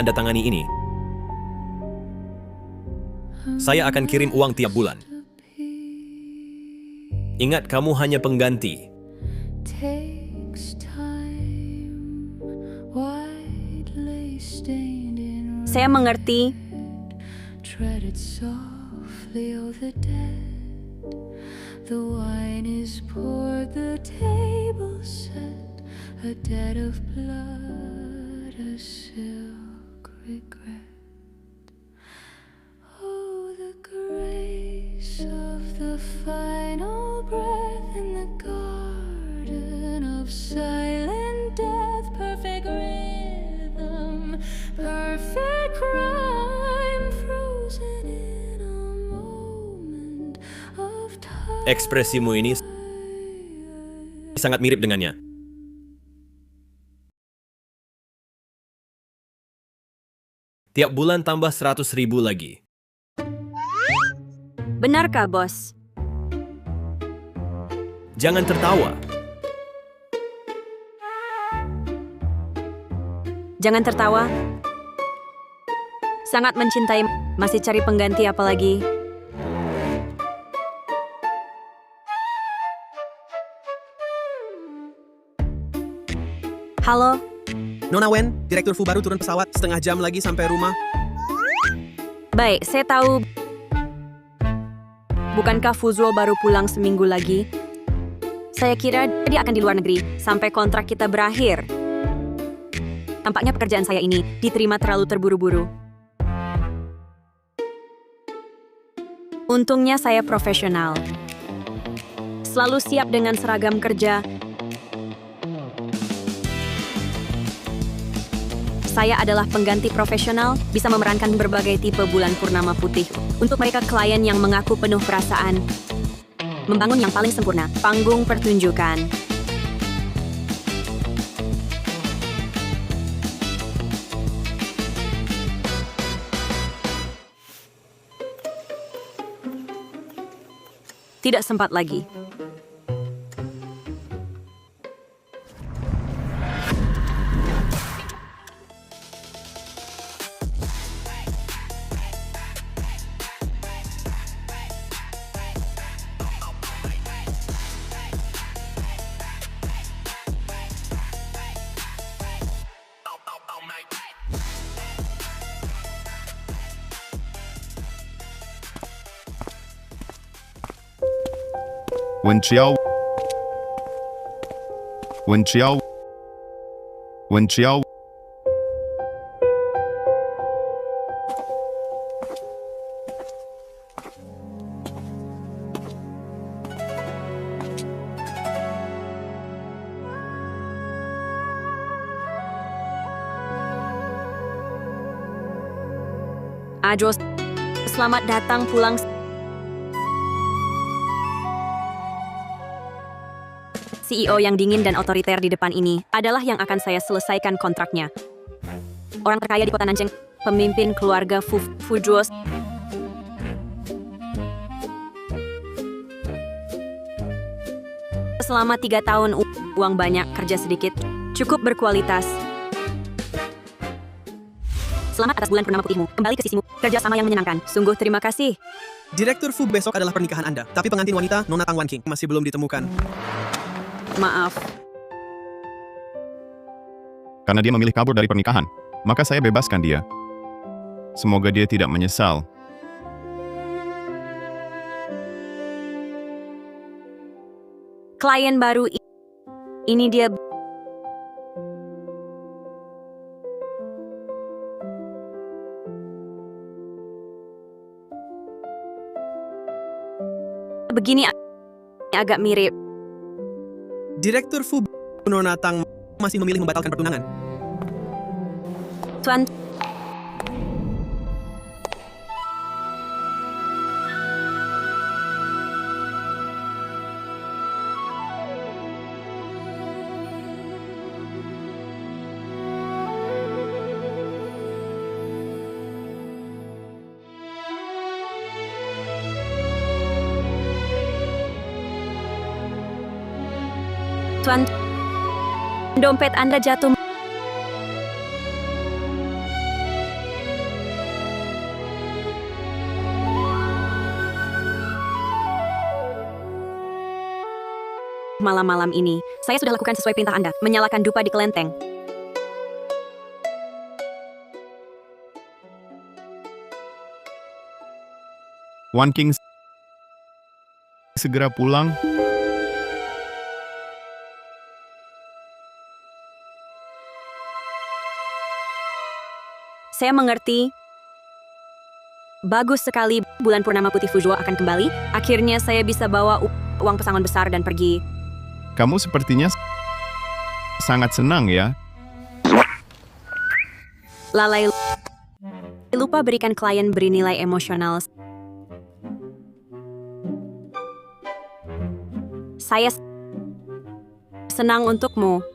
tanda tangani ini. Saya akan kirim uang tiap bulan. Ingat, kamu hanya pengganti. Saya mengerti. The wine is poured, the table set, a debt of blood, a silk regret. Oh, the grace of the final breath in the garden of silent death, perfect rhythm, perfect crime, frozen in a moment of time. Ekspresimu ini sangat mirip dengannya. Tiap bulan tambah 100.000 lagi. Benarkah, bos? Jangan tertawa. Jangan tertawa. Sangat mencintai, masih cari pengganti apa lagi? Halo, Nona Wen, Direktur Fu baru turun pesawat, setengah jam lagi sampai rumah. baik, saya tahu. Bukankah Fuzuo baru pulang seminggu lagi? Saya kira dia akan di luar negeri sampai kontrak kita berakhir. Tampaknya pekerjaan saya ini diterima terlalu terburu-buru. Untungnya saya profesional. Selalu siap dengan seragam kerja. Saya adalah pengganti profesional, bisa memerankan berbagai tipe bulan purnama putih. Untuk mereka klien yang mengaku penuh perasaan. Membangun yang paling sempurna, panggung pertunjukan. Tidak sempat lagi. Wen Xiao. Wen Xiao. Wen Xiao. Ajos, selamat datang pulang. CEO yang dingin dan otoriter di depan ini adalah yang akan saya selesaikan kontraknya. Orang terkaya di kota Nanjing, pemimpin keluarga Fuzuo. Selama 3 tahun, uang banyak, kerja sedikit, cukup berkualitas. Selamat atas bulan purnama putihmu, kembali ke sisimu, kerja sama yang menyenangkan. Sungguh terima kasih. Direktur Fu besok adalah pernikahan Anda, tapi pengantin wanita, Nona Tang Wan King, masih belum ditemukan. Maaf. Karena dia memilih kabur dari pernikahan, maka saya bebaskan dia. Semoga dia tidak menyesal. Klien baru ini dia. Begini agak mirip. Direktur Fu Nona Tang masih memilih membatalkan pertunangan. Tuan, Tuan, dompet Anda jatuh. malam-malam ini. Saya sudah lakukan sesuai perintah Anda, menyalakan dupa di kelenteng. Wan King segera pulang. Saya mengerti. Bagus sekali, bulan purnama putih Fuzhou akan kembali. Akhirnya saya bisa bawa uang pesangon besar dan pergi. Kamu sepertinya sangat senang ya. Lalai lupa berikan klien bernilai emosional. Saya senang untukmu.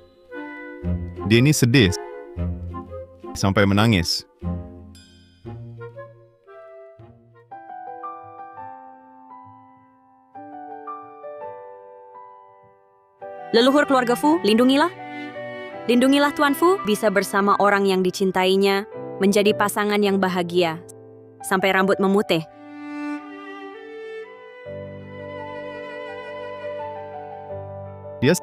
Denny sedih sampai menangis. Leluhur keluarga Fu, lindungilah. Lindungilah Tuan Fu, bisa bersama orang yang dicintainya, menjadi pasangan yang bahagia, sampai rambut memutih. Dia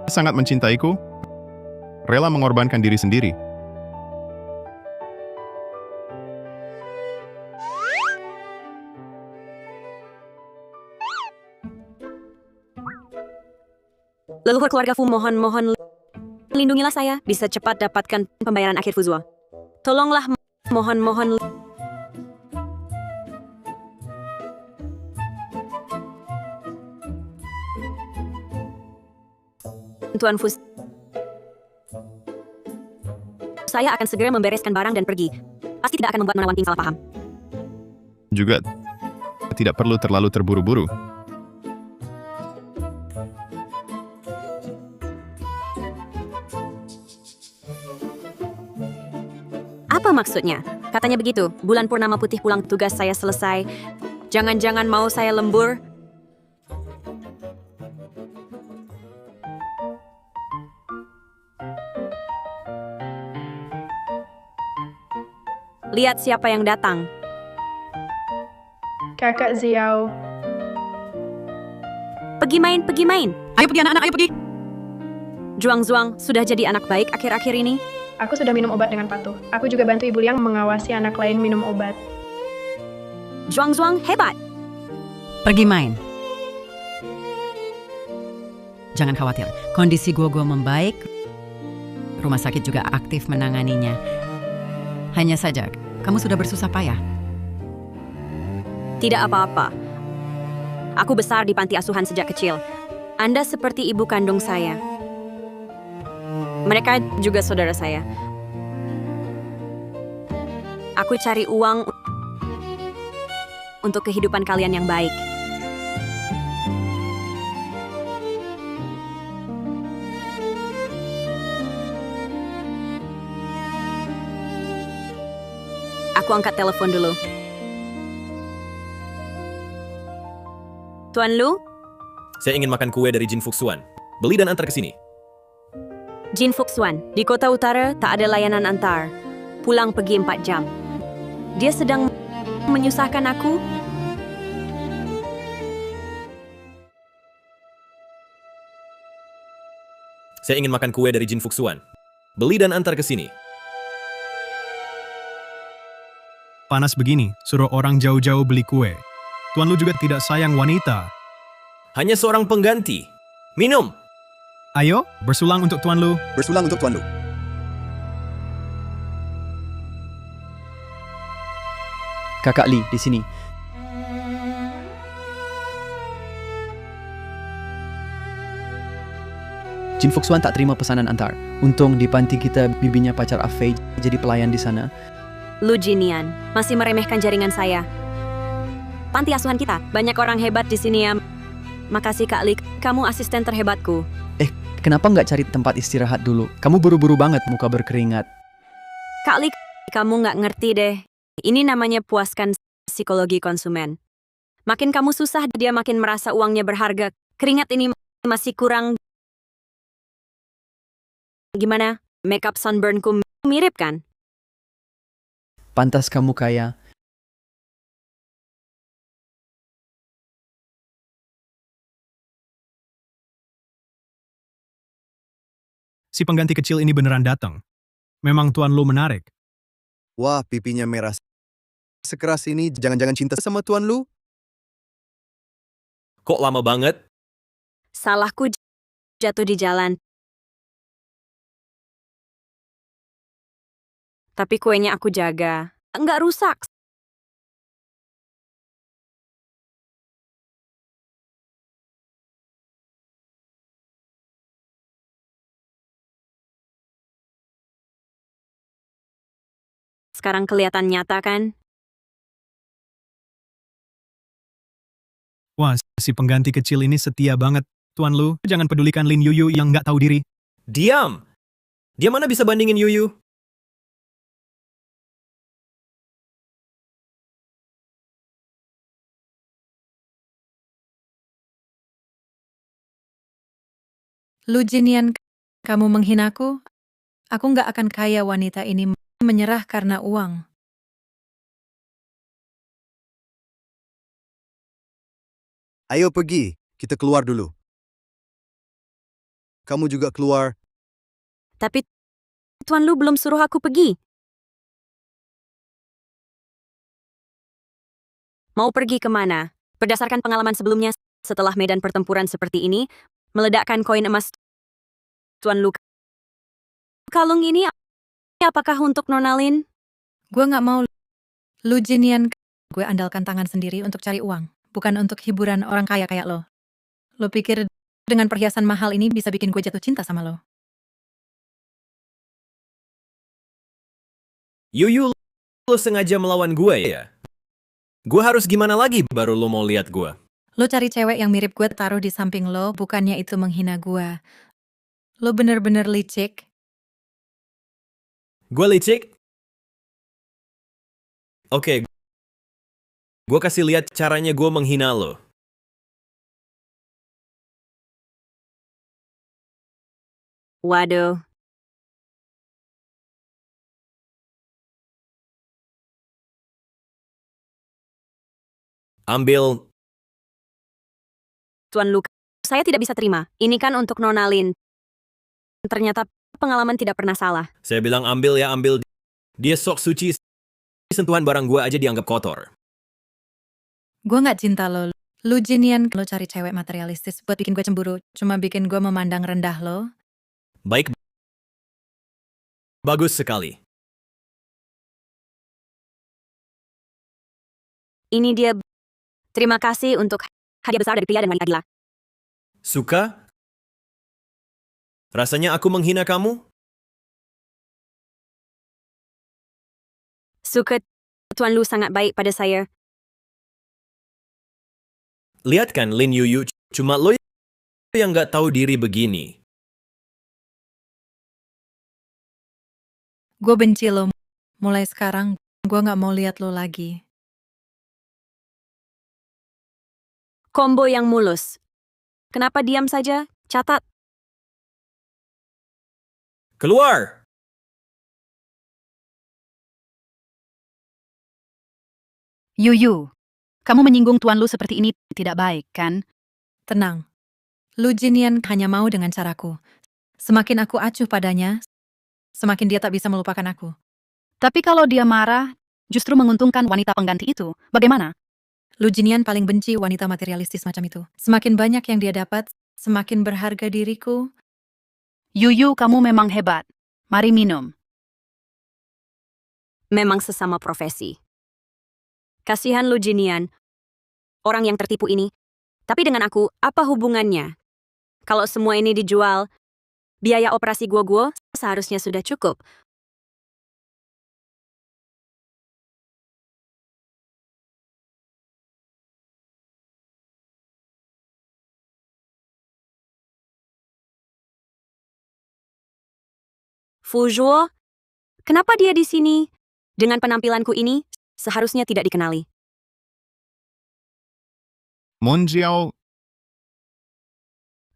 sangat mencintaiku, rela mengorbankan diri sendiri. Leluhur keluarga Fu, mohon lindungilah saya, bisa cepat dapatkan pembayaran akhir Fuzhou. Tolonglah, mohon. Tuan Fu, saya akan segera membereskan barang dan pergi. Pasti tidak akan membuat Nona Wan King salah paham. Juga tidak perlu terlalu terburu-buru. Apa maksudnya? Katanya begitu, bulan purnama putih pulang, tugas saya selesai. Jangan-jangan mau saya lembur? Lihat siapa yang datang. Kakak Xiao. Pergi main. Ayo pergi anak-anak, ayo pergi. Zhuang sudah jadi anak baik akhir-akhir ini. Aku sudah minum obat dengan patuh. Aku juga bantu Ibu Liang mengawasi anak lain minum obat. Zhuang hebat. Pergi main. Jangan khawatir, kondisi Guo membaik. Rumah sakit juga aktif menanganinya. Hanya saja, kamu sudah bersusah payah. Tidak apa-apa. Aku besar di panti asuhan sejak kecil. Anda seperti ibu kandung saya. Mereka juga saudara saya. Aku cari uang untuk kehidupan kalian yang baik. Aku angkat telepon dulu. Tuan Lu, Saya ingin makan kue dari Jin Fuxuan. Beli dan antar ke sini. Jin Fuxuan, di kota utara tak ada layanan antar. Pulang pergi 4 jam. Dia sedang menyusahkan aku. Saya ingin makan kue dari Jin Fuxuan. Beli dan antar ke sini. Panas begini, suruh orang jauh-jauh beli kue. Tuan Lu juga tidak sayang wanita. Hanya seorang pengganti. Minum! Ayo, bersulang untuk Tuan Lu. Bersulang untuk Tuan Lu. Kakak Li di sini. Jin Fuxuan tak terima pesanan antar. Untung di panti kita bibinya pacar Afei jadi pelayan di sana. Lu Jinian, masih meremehkan jaringan saya. Panti asuhan kita, banyak orang hebat di sini ya. Makasih Kak Li, kamu asisten terhebatku. Kenapa nggak cari tempat istirahat dulu? Kamu buru-buru banget, muka berkeringat. Kak Li, kamu nggak ngerti deh. Ini namanya puaskan psikologi konsumen. Makin kamu susah, dia makin merasa uangnya berharga. Keringat ini masih kurang. Gimana? Makeup sunburnku mirip kan? Pantas kamu kaya. si pengganti kecil ini beneran datang. Memang Tuan Lu menarik. Wah, pipinya merah. Sekeras ini, jangan-jangan cinta sama Tuan Lu? Kok lama banget? Salahku jatuh di jalan. Tapi kuenya aku jaga. Enggak rusak. Sekarang kelihatan nyata kan? Wah, si pengganti kecil ini setia banget. Tuan Lu, jangan pedulikan Lin Yuyu yang nggak tahu diri. Diam! Dia mana bisa bandingin Yuyu? Lu Jinian, kamu menghinaku? Aku nggak akan kaya wanita ini menyerah karena uang. Ayo pergi, kita keluar dulu. Kamu juga keluar. Tapi Tuan Lu belum suruh aku pergi. Mau pergi kemana? Berdasarkan pengalaman sebelumnya, setelah medan pertempuran seperti ini, meledakkan koin emas Tuan Lu. Kalung ini apakah untuk Nona Lin? Gue nggak mau. Lu Jinian, gue andalkan tangan sendiri untuk cari uang, bukan untuk hiburan orang kaya kayak lo. Lo pikir dengan perhiasan mahal ini bisa bikin gue jatuh cinta sama lo? Yuyu, lo sengaja melawan gue ya? Gue harus gimana lagi baru lo mau lihat gue? Lo cari cewek yang mirip gue taruh di samping lo, bukannya itu menghina gue. Lo bener-bener licik. Gue licik? Oke, gue kasih lihat caranya gue menghina lo. Waduh. Ambil. Tuan Lu, saya tidak bisa terima. Ini kan untuk Nona Lin. Ternyata pengalaman tidak pernah salah. Saya bilang ambil ya, ambil. Dia sok suci. Sentuhan barang gue aja dianggap kotor. Gue nggak cinta lo. Lu Jinian, lo cari cewek materialistis buat bikin gue cemburu, cuma bikin gue memandang rendah lo. Baik. Bagus sekali. Ini dia. Terima kasih untuk hadiah besar dari pria dan wanita gila. Suka? Rasanya aku menghina kamu? Suka. Tuan Lu sangat baik pada saya. Lihat kan Lin Yuyu, cuma lo yang gak tahu diri begini. Gue benci lo. Mulai sekarang, gue nggak mau lihat lo lagi. Combo yang mulus. Kenapa diam saja? Catat. Keluar! Yuyu, kamu menyinggung Tuan Lu seperti ini tidak baik, kan? Tenang. Lu Jinian hanya mau dengan caraku. Semakin aku acuh padanya, semakin dia tak bisa melupakan aku. Tapi kalau dia marah, justru menguntungkan wanita pengganti itu. Bagaimana? Lu Jinian paling benci wanita materialistis macam itu. Semakin banyak yang dia dapat, semakin berharga diriku. Yuyu, kamu memang hebat. Mari minum. Memang sesama profesi. Kasihan Lu Jinian. Orang yang tertipu ini. Tapi dengan aku, apa hubungannya? Kalau semua ini dijual, biaya operasi gua seharusnya sudah cukup. Fuzhuo, kenapa dia di sini? Dengan penampilanku ini, seharusnya tidak dikenali. Monjiao,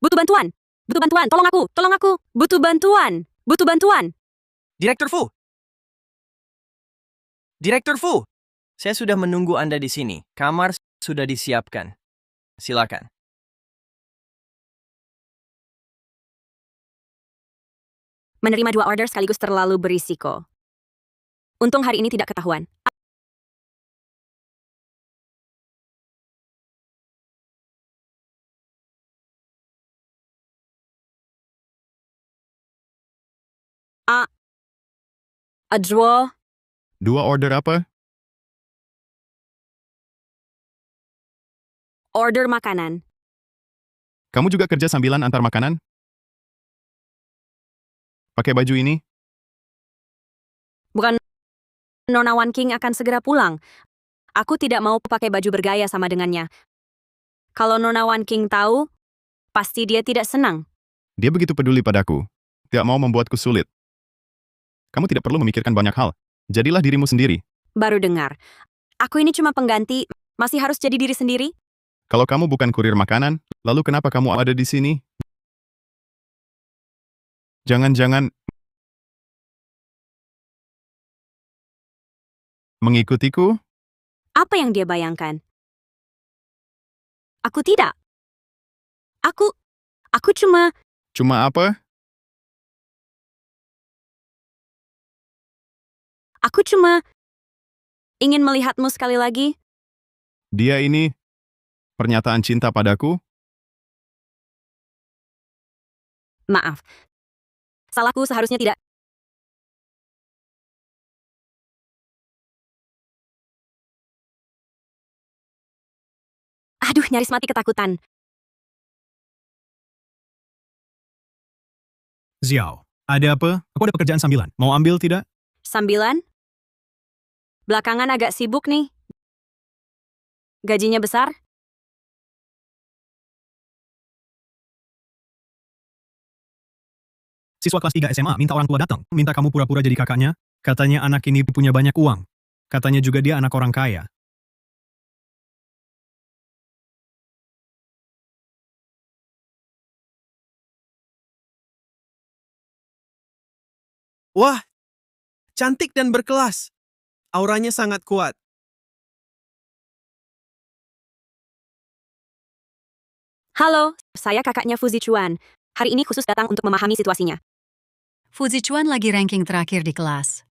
Butuh bantuan! Butuh bantuan! Tolong aku! Tolong aku! Butuh bantuan! Butuh bantuan! Direktur Fu! Direktur Fu! Saya sudah menunggu Anda di sini. Kamar sudah disiapkan. Silakan. Menerima 2 order sekaligus terlalu berisiko. Untung hari ini tidak ketahuan. Ajwa, 2 order apa? order makanan. Kamu juga kerja sambilan antar makanan? Pakai baju ini? Bukan, Nona Wan King akan segera pulang. Aku tidak mau pakai baju bergaya sama dengannya. Kalau Nona Wan King tahu, pasti dia tidak senang. Dia begitu peduli padaku. Tidak mau membuatku sulit. Kamu tidak perlu memikirkan banyak hal. Jadilah dirimu sendiri. Baru dengar. Aku ini cuma pengganti, masih harus jadi diri sendiri? Kalau kamu bukan kurir makanan, lalu kenapa kamu ada di sini? Jangan-jangan mengikutiku? Apa yang dia bayangkan? Aku tidak. Aku cuma... Cuma apa? Aku cuma ingin melihatmu sekali lagi. Dia ini pernyataan cinta padaku? Maaf. Salahku seharusnya tidak. Aduh, nyaris mati ketakutan. Xiao, ada apa? Aku ada pekerjaan sambilan. Mau ambil tidak? Sambilan? Belakangan agak sibuk nih. Gajinya besar? Siswa kelas 3 SMA minta orang tua datang. Minta kamu pura-pura jadi kakaknya. Katanya anak ini punya banyak uang. Katanya juga dia anak orang kaya. Wah, cantik dan berkelas. Auranya sangat kuat. Halo, saya kakaknya Fuzi Chuan. Hari ini khusus datang untuk memahami situasinya. Fuzi Chuan lagi ranking terakhir di kelas.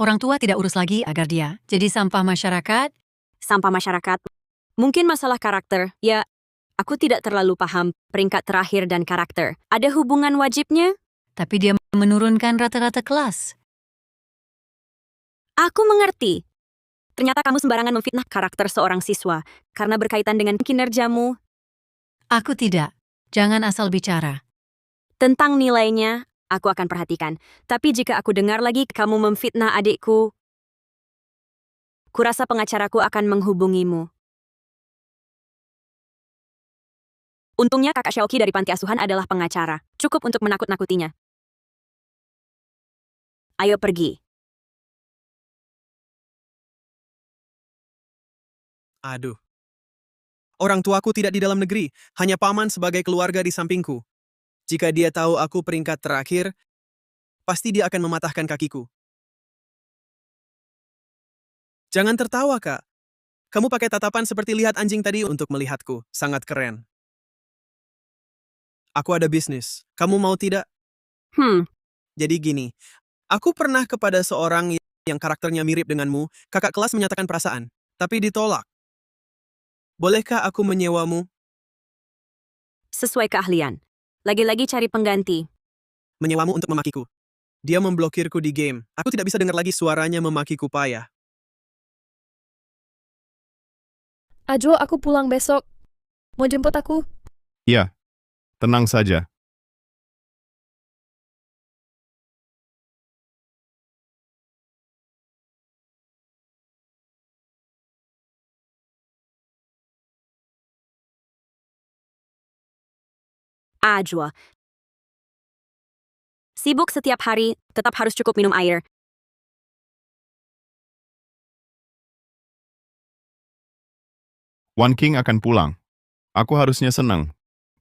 Orang tua tidak urus lagi agar dia jadi sampah masyarakat. Sampah masyarakat. Mungkin masalah karakter. Ya, aku tidak terlalu paham peringkat terakhir dan karakter. Ada hubungan wajibnya? Tapi dia menurunkan rata-rata kelas. Aku mengerti. Ternyata kamu sembarangan memfitnah karakter seorang siswa karena berkaitan dengan kinerjamu. Aku tidak. Jangan asal bicara. Tentang nilainya, aku akan perhatikan. Tapi jika aku dengar lagi kamu memfitnah adikku, kurasa pengacaraku akan menghubungimu. Untungnya kakak Xiaoqi dari panti asuhan adalah pengacara. Cukup untuk menakut-nakutinya. Ayo pergi. Aduh. Orang tuaku tidak di dalam negeri, hanya paman sebagai keluarga di sampingku. Jika dia tahu aku peringkat terakhir, pasti dia akan mematahkan kakiku. Jangan tertawa, Kak. Kamu pakai tatapan seperti lihat anjing tadi untuk melihatku. Sangat keren. Aku ada bisnis. Kamu mau tidak? Jadi gini, aku pernah kepada seorang yang karakternya mirip denganmu, kakak kelas menyatakan perasaan, tapi ditolak. Bolehkah aku menyewamu? Sesuai keahlian. Lagi-lagi cari pengganti. Menyewamu untuk memakiku. Dia memblokirku di game. Aku tidak bisa dengar lagi suaranya memakiku payah. Ajo, aku pulang besok. Mau jemput aku? Iya. Tenang saja. Ajwa. Sibuk setiap hari, tetap harus cukup minum air. Wan King akan pulang. Aku harusnya senang.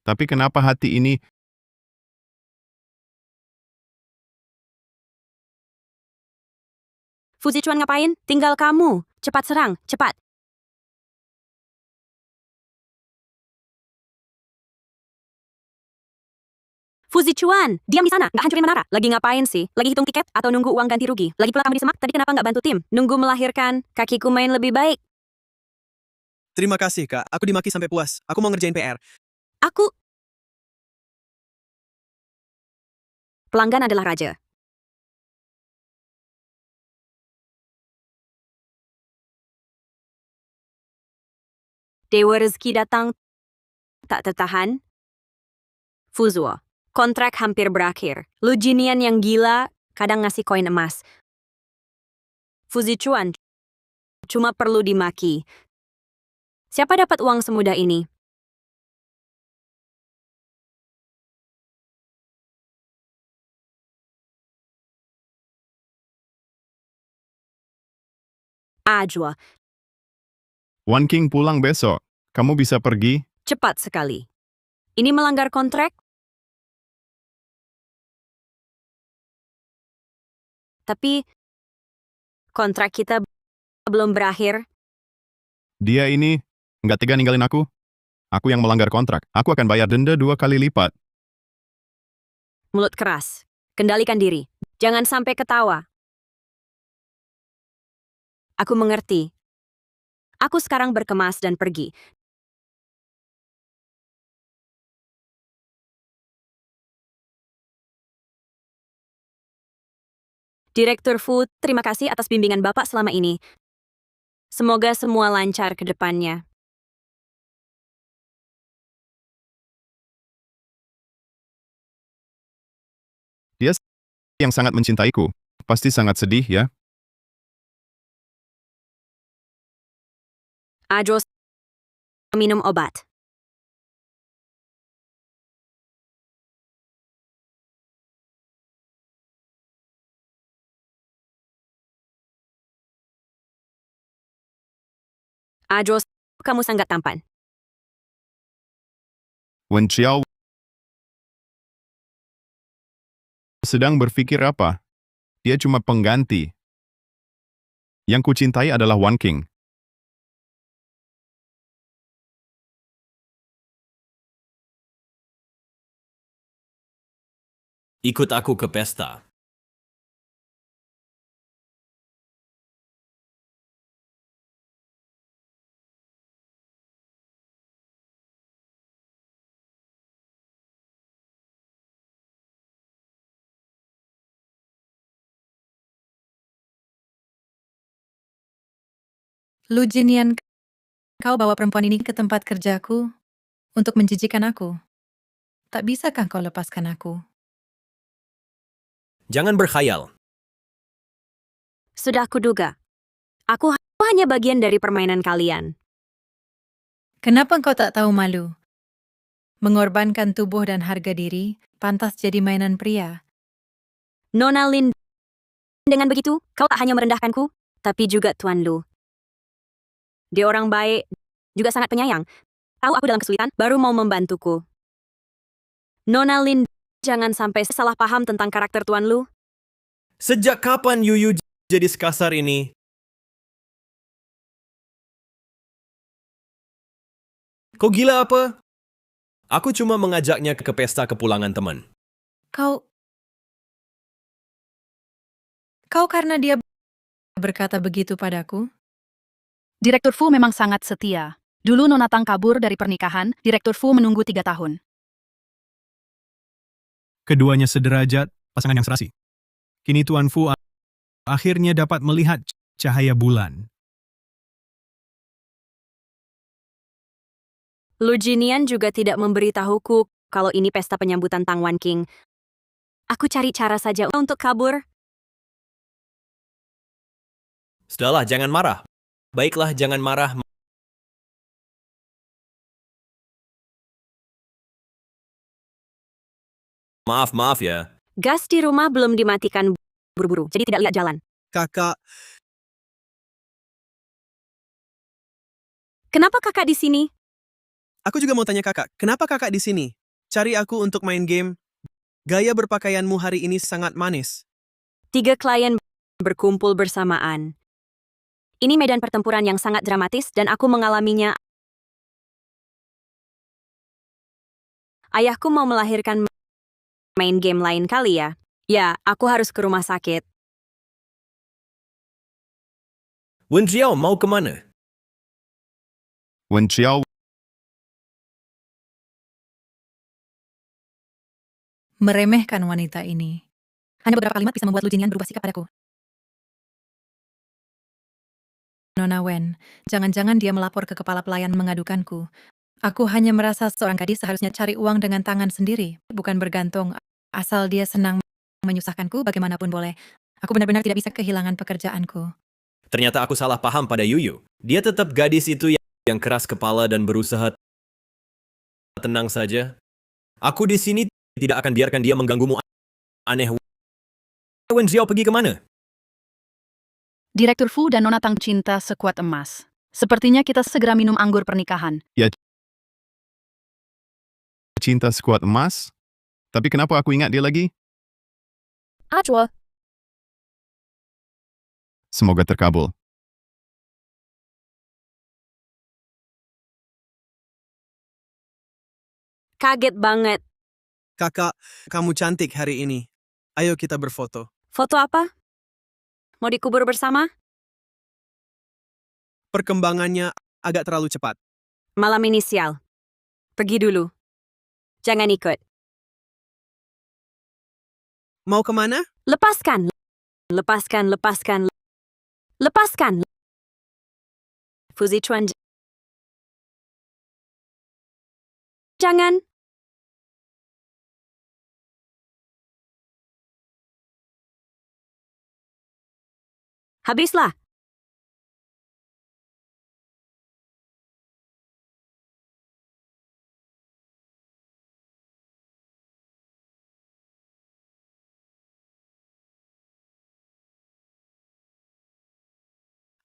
Tapi kenapa hati ini... Fuzi Chuan ngapain? Tinggal kamu. Cepat serang, cepat. Fuzi Chuan, diam di sana, nggak hancurin menara. Lagi ngapain sih? Lagi hitung tiket atau nunggu uang ganti rugi? Lagi pula kamu di Semak, tadi kenapa nggak bantu tim? Nunggu melahirkan, kakiku main lebih baik. Terima kasih, Kak. Aku dimaki sampai puas. Aku mau ngerjain PR. Aku... Pelanggan adalah raja. Dewa rezeki datang, tak tertahan. Fuzuo, kontrak hampir berakhir. Lu Jinian yang gila, kadang ngasih koin emas. Fuzi Chuan, cuma perlu dimaki. Siapa dapat uang semudah ini? Ajwa, One King pulang besok. Kamu bisa pergi? cepat sekali. Ini melanggar kontrak? Tapi kontrak kita belum berakhir. Dia ini nggak tega ninggalin aku. Aku yang melanggar kontrak. Aku akan bayar denda 2 kali lipat. Mulut keras. Kendalikan diri. Jangan sampai ketawa. Aku mengerti. Aku sekarang berkemas dan pergi. Direktur Fu, terima kasih atas bimbingan Bapak selama ini. Semoga semua lancar ke depannya. Dia yang sangat mencintaiku. Pasti sangat sedih ya. Ajos, minum obat. Ajos, kamu sangat tampan. Wen Xiao sedang berpikir apa? Dia cuma pengganti. Yang kucintai adalah One King. Ikut aku ke pesta. Lu Jinian, kau bawa perempuan ini ke tempat kerjaku untuk menjijikan aku. Tak bisakah kau lepaskan aku? Jangan berkhayal. Sudah kuduga. Aku hanya bagian dari permainan kalian. Kenapa kau tak tahu malu? Mengorbankan tubuh dan harga diri, pantas jadi mainan pria. Nona Lin, dengan begitu, kau tak hanya merendahkanku, tapi juga Tuan Lu. Dia orang baik, juga sangat penyayang. Tahu aku dalam kesulitan, baru mau membantuku. Nona Lin, jangan sampai salah paham tentang karakter Tuan Lu. Sejak kapan Yuyu jadi sekasar ini? Kau gila apa? Aku cuma mengajaknya ke pesta kepulangan teman. Kau karena dia berkata begitu padaku? Direktur Fu memang sangat setia. Dulu Nona Tang kabur dari pernikahan, Direktur Fu menunggu 3 tahun. Keduanya sederajat, pasangan yang serasi. Kini Tuan Fu akhirnya dapat melihat cahaya bulan. Lu Jinian juga tidak memberitahuku kalau ini pesta penyambutan Tang Wan King. Aku cari cara saja untuk kabur. Sudahlah, jangan marah. Baiklah, jangan marah. Maaf ya. Gas di rumah belum dimatikan buru-buru, jadi tidak lihat jalan. Kakak, Kenapa kakak di sini? aku juga mau tanya kakak, kenapa kakak di sini? Cari aku untuk main game. Gaya berpakaianmu hari ini sangat manis. 3 klien berkumpul bersamaan. Ini medan pertempuran yang sangat dramatis dan aku mengalaminya. Ayahku mau melahirkan main game lain kali ya. Ya, aku harus ke rumah sakit. Wen Jiao mau kemana? Wen Xiao Meremehkan wanita ini. Hanya beberapa kalimat bisa membuat Lu Jinian berubah sikap padaku. Nona Wen, jangan-jangan dia melapor ke kepala pelayan mengadukanku. Aku hanya merasa seorang gadis seharusnya cari uang dengan tangan sendiri, bukan bergantung. Asal dia senang menyusahkanku, bagaimanapun boleh. Aku benar-benar tidak bisa kehilangan pekerjaanku. Ternyata aku salah paham pada Yuyu. Dia tetap gadis itu yang keras kepala dan berusaha tenang saja. Aku di sini tidak akan biarkan dia mengganggumu. Aneh. Wen Jiao pergi kemana? Direktur Fu dan Nona Tang cinta sekuat emas. Sepertinya kita segera minum anggur pernikahan. Ya, cinta sekuat emas? Tapi kenapa aku ingat dia lagi? Ajwa. Semoga terkabul. Kaget banget. Kakak, kamu cantik hari ini. Ayo kita berfoto. Foto apa? Mau dikubur bersama? Perkembangannya agak terlalu cepat. Malam ini sial. Pergi dulu. Jangan ikut. Mau kemana? Lepaskan. Lepaskan, lepaskan. Lepaskan. Fu Zichuan. Jangan. Habislah.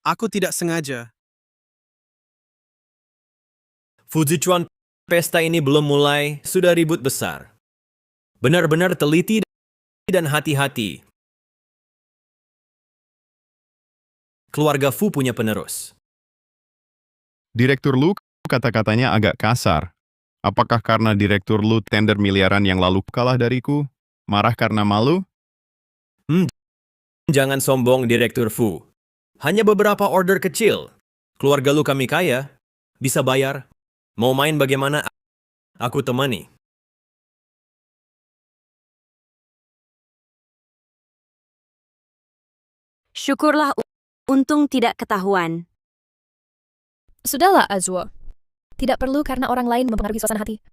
Aku tidak sengaja. Fujichuan, pesta ini belum mulai, sudah ribut besar. Benar-benar teliti dan hati-hati. Keluarga Fu punya penerus. Direktur Lu kata-katanya agak kasar. Apakah karena Direktur Lu tender miliaran yang lalu kalah dariku? Marah karena malu? Jangan sombong, Direktur Fu. Hanya beberapa order kecil. Keluarga lu kami kaya. Bisa bayar. Mau main bagaimana? Aku temani. Syukurlah untung tidak ketahuan. Sudahlah, Azwo. Tidak perlu karena orang lain mempengaruhi suasana hati.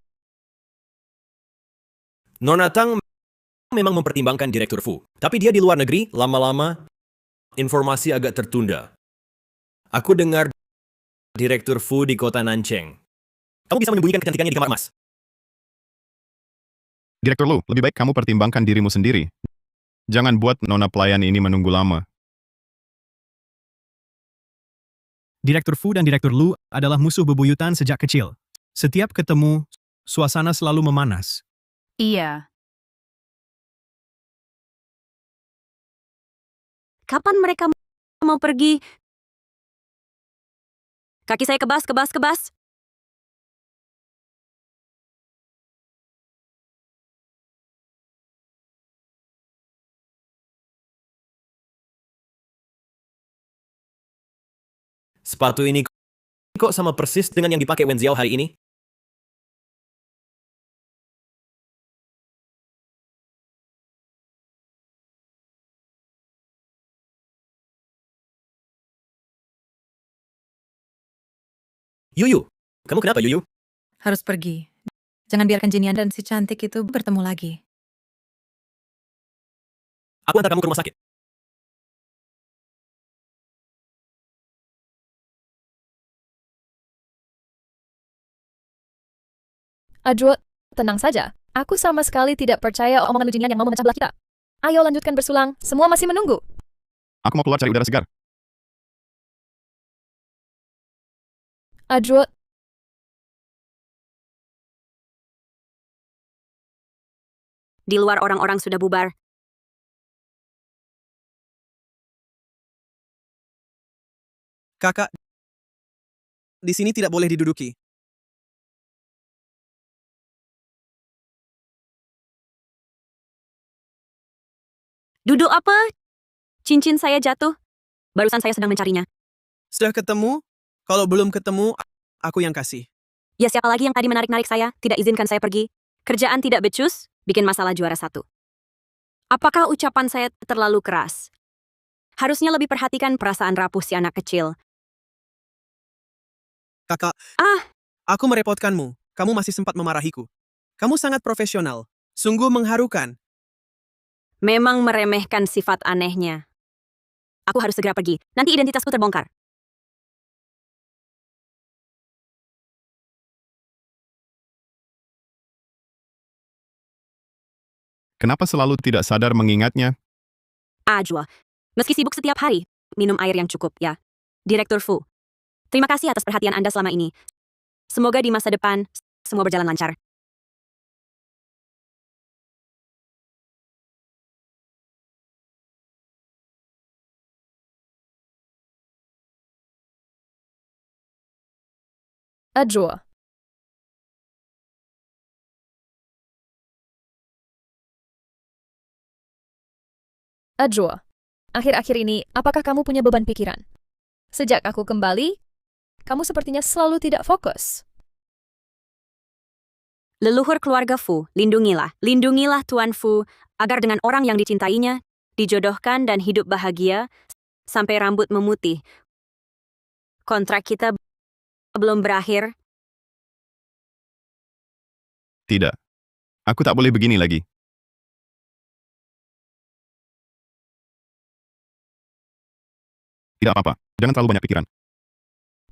Nona Tang memang mempertimbangkan Direktur Fu. Tapi dia di luar negeri, lama-lama informasi agak tertunda. Aku dengar Direktur Fu di kota Nancheng. Kamu bisa menyembunyikan kecantikannya di kamar emas. Direktur Lu, lebih baik kamu pertimbangkan dirimu sendiri. Jangan buat nona pelayan ini menunggu lama. Direktur Fu dan Direktur Lu adalah musuh bebuyutan sejak kecil. Setiap ketemu, suasana selalu memanas. Iya. Kapan mereka mau pergi? Kaki saya kebas, kebas, kebas. Sepatu ini kok sama persis dengan yang dipakai Wen Jiao hari ini? Yuyu, kamu kenapa Yuyu? Harus pergi. Jangan biarkan Jinian dan si cantik itu bertemu lagi. Aku antar kamu ke rumah sakit. Ajwo, tenang saja. Aku sama sekali tidak percaya omongan Lu Jinian yang mau memecah belah kita. Ayo lanjutkan bersulang, semua masih menunggu. Aku mau keluar cari udara segar. Ajwo, Di luar orang-orang sudah bubar. Kakak, di sini tidak boleh diduduki. Duduk apa? Cincin saya jatuh. Barusan saya sedang mencarinya. Sudah ketemu? Kalau belum ketemu, aku yang kasih. Ya siapa lagi yang tadi menarik-narik saya, tidak izinkan saya pergi. Kerjaan tidak becus, bikin masalah juara 1. Apakah ucapan saya terlalu keras? Harusnya lebih perhatikan perasaan rapuh si anak kecil. Kakak, aku merepotkanmu. Kamu masih sempat memarahiku. Kamu sangat profesional. Sungguh mengharukan. Memang meremehkan sifat anehnya. Aku harus segera pergi, nanti identitasku terbongkar. Kenapa selalu tidak sadar mengingatnya? Ajwa, meski sibuk setiap hari, minum air yang cukup ya. Direktur Fu, terima kasih atas perhatian Anda selama ini. Semoga di masa depan, semua berjalan lancar. Ajwa. Ajwa, akhir-akhir ini, apakah kamu punya beban pikiran? Sejak aku kembali, kamu sepertinya selalu tidak fokus. Leluhur keluarga Fu, lindungilah Tuan Fu, agar dengan orang yang dicintainya, dijodohkan dan hidup bahagia, sampai rambut memutih. Kontrak kita belum berakhir. Tidak. Aku tak boleh begini lagi. Tidak apa-apa. Jangan terlalu banyak pikiran.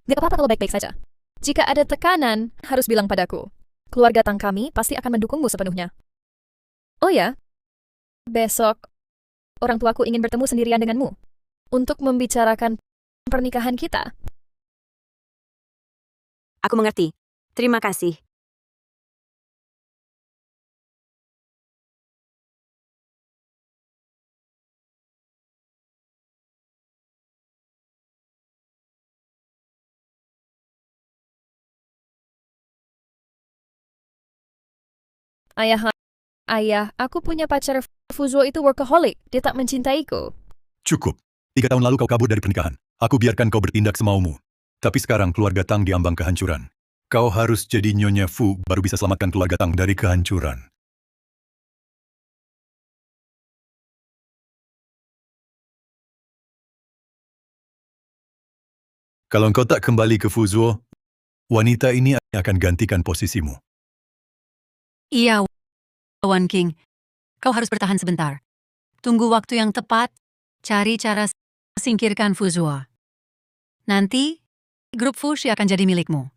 Gak apa-apa kalau baik-baik saja. Jika ada tekanan, harus bilang padaku. Keluarga Tang kami pasti akan mendukungmu sepenuhnya. Oh ya, besok orang tuaku ingin bertemu sendirian denganmu untuk membicarakan pernikahan kita. Aku mengerti. Terima kasih. Ayah, aku punya pacar Fuzuo itu workaholic. Dia tak mencintaiku. Cukup. 3 tahun lalu kau kabur dari pernikahan. Aku biarkan kau bertindak semaumu. Tapi sekarang keluarga Tang diambang kehancuran. Kau harus jadi Nyonya Fu baru bisa selamatkan keluarga Tang dari kehancuran. Kalau engkau tak kembali ke Fuzuo, wanita ini akan gantikan posisimu. Iya, Wan King. Kau harus bertahan sebentar. Tunggu waktu yang tepat, cari cara singkirkan Fuzuo. Nanti, grup Fushi akan jadi milikmu.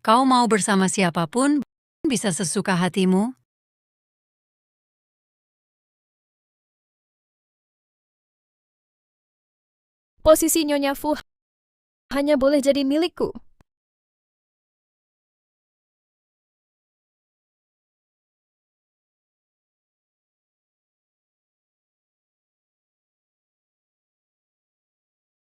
Kau mau bersama siapapun, bisa sesuka hatimu. Posisi Nyonya Fu hanya boleh jadi milikku.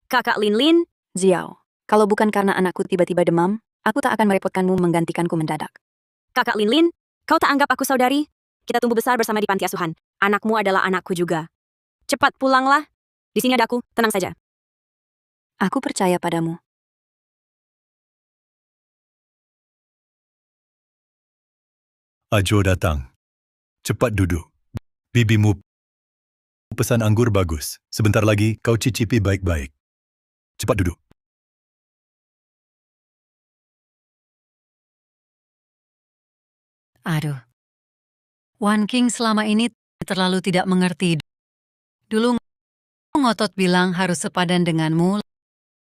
Kakak Lin, Ziao, kalau bukan karena anakku tiba-tiba demam, aku tak akan merepotkanmu menggantikanku mendadak. Kakak Lin, kau tak anggap aku saudari? Kita tumbuh besar bersama di panti asuhan. Anakmu adalah anakku juga. Cepat pulanglah. Di sini ada aku, tenang saja. Aku percaya padamu. Ajo datang. Cepat duduk. Bibimu pesan anggur bagus. Sebentar lagi kau cicipi baik-baik. Cepat duduk. Aduh. Wan King selama ini terlalu tidak mengerti. Dulu ngotot bilang harus sepadan denganmu,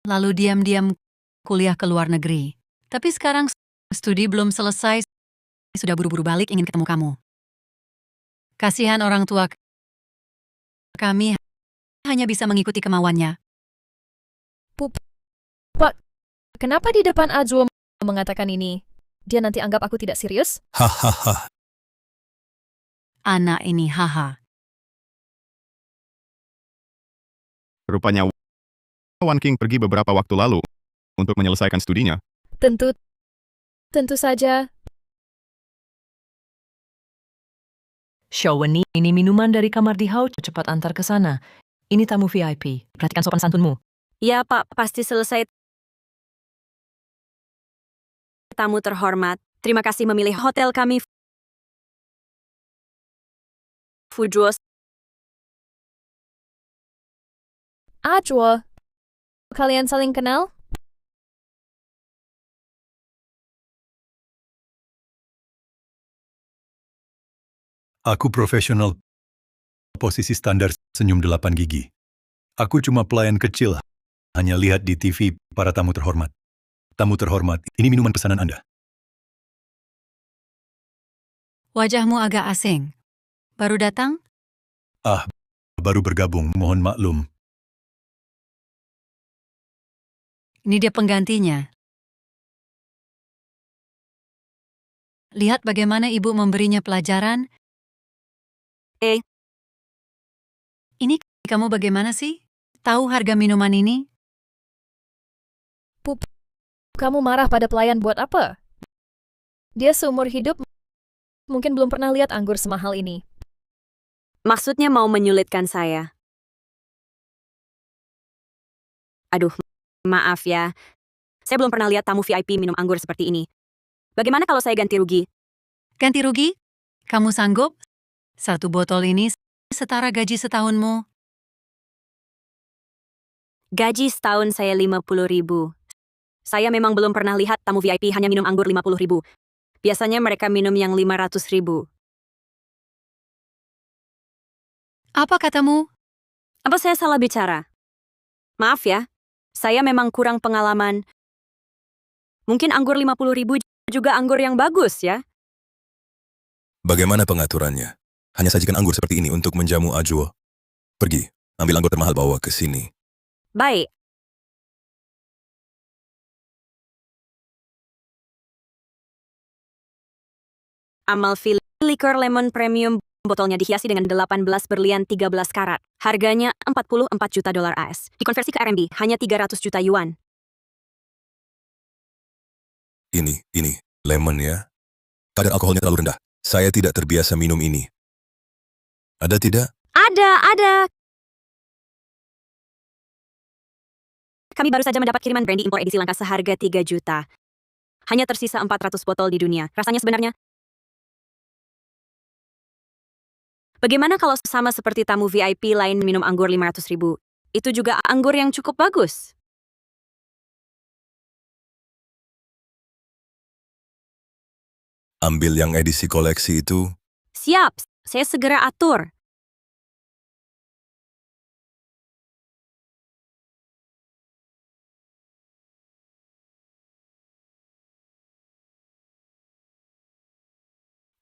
lalu diam-diam kuliah ke luar negeri. Tapi sekarang studi belum selesai, sudah buru-buru balik ingin ketemu kamu. Kasihan orang tua kami hanya bisa mengikuti kemauannya. Pak, kenapa di depan Ajo mengatakan ini? Dia nanti anggap aku tidak serius? Hahaha. Anak ini haha. Rupanya Wan King pergi beberapa waktu lalu untuk menyelesaikan studinya. Tentu saja. Shaweni, ini minuman dari kamar di Hao, cepat antar ke sana. Ini tamu VIP, perhatikan sopan santunmu. Ya, Pak, pasti selesai. Tamu terhormat, terima kasih memilih hotel kami. Fujos. Ajwa, kalian saling kenal? Aku profesional. Posisi standar senyum 8 gigi. Aku cuma pelayan kecil. Hanya lihat di TV para tamu terhormat. Tamu terhormat, ini minuman pesanan Anda. Wajahmu agak asing. Baru datang? Ah, baru bergabung, mohon maklum. Ini dia penggantinya. Lihat bagaimana ibu memberinya pelajaran. Ini kamu bagaimana sih? Tahu harga minuman ini? Pup, kamu marah pada pelayan buat apa? Dia seumur hidup mungkin belum pernah lihat anggur semahal ini. Maksudnya mau menyulitkan saya. Aduh, maaf ya. Saya belum pernah lihat tamu VIP minum anggur seperti ini. Bagaimana kalau saya ganti rugi? Ganti rugi? Kamu sanggup? Satu botol ini setara gaji setahunmu. Gaji setahun saya 50.000. Saya memang belum pernah lihat tamu VIP hanya minum anggur 50.000. Biasanya mereka minum yang 500.000. Apa katamu? Apa saya salah bicara? Maaf ya, saya memang kurang pengalaman. Mungkin anggur 50.000 juga anggur yang bagus ya? Bagaimana pengaturannya? Hanya sajikan anggur seperti ini untuk menjamu Ajwa. Pergi, ambil anggur termahal bawa ke sini. Baik. Amalfi Liquor Lemon Premium, botolnya dihiasi dengan 18 berlian 13 karat. Harganya 44 juta dolar AS. Dikonversi ke RMB, hanya 300 juta yuan. Ini, lemon ya. Kadar alkoholnya terlalu rendah. Saya tidak terbiasa minum ini. Ada tidak? Ada. Kami baru saja mendapat kiriman brandy impor edisi langka seharga 3 juta. Hanya tersisa 400 botol di dunia. Rasanya sebenarnya? Bagaimana kalau sama seperti tamu VIP lain minum anggur 500.000? Itu juga anggur yang cukup bagus. Ambil yang edisi koleksi itu. Siap, saya segera atur.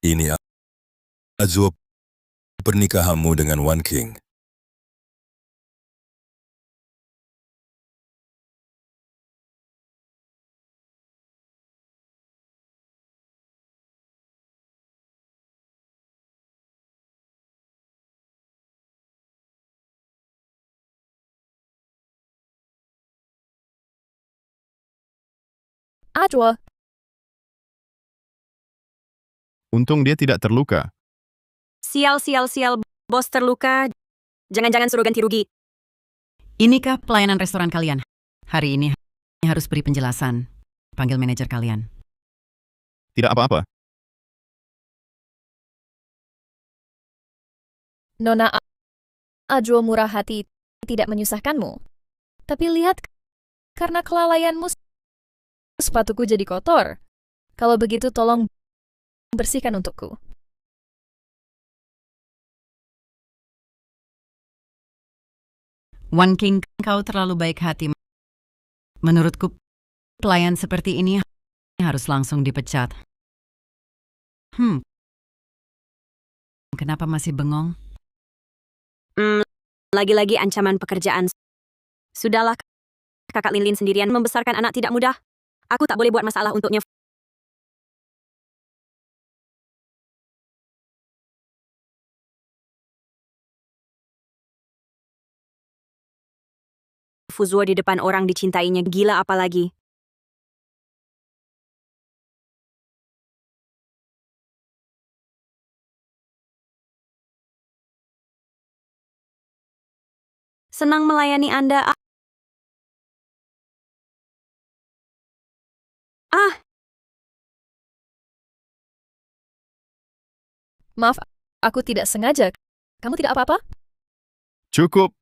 Ini Ajwa, pernikahanmu dengan One King. Ajwa, Untung dia tidak terluka. Sial, bos terluka. Jangan-jangan suruh ganti rugi. Inikah pelayanan restoran kalian? Hari ini harus beri penjelasan. Panggil manajer kalian. Tidak apa-apa. Nona Ajwa murah hati tidak menyusahkanmu. Tapi lihat, karena kelalaianmu sepatuku jadi kotor. Kalau begitu tolong bersihkan untukku. One King, kau terlalu baik hati. Menurutku, pelayan seperti ini harus langsung dipecat. Kenapa masih bengong? Lagi-lagi ancaman pekerjaan. Sudahlah, kakak Linlin sendirian membesarkan anak tidak mudah. Aku tak boleh buat masalah untuknya. Fuzua di depan orang dicintainya, gila apalagi. Senang melayani Anda. Maaf, aku tidak sengaja. Kamu tidak apa-apa? Cukup.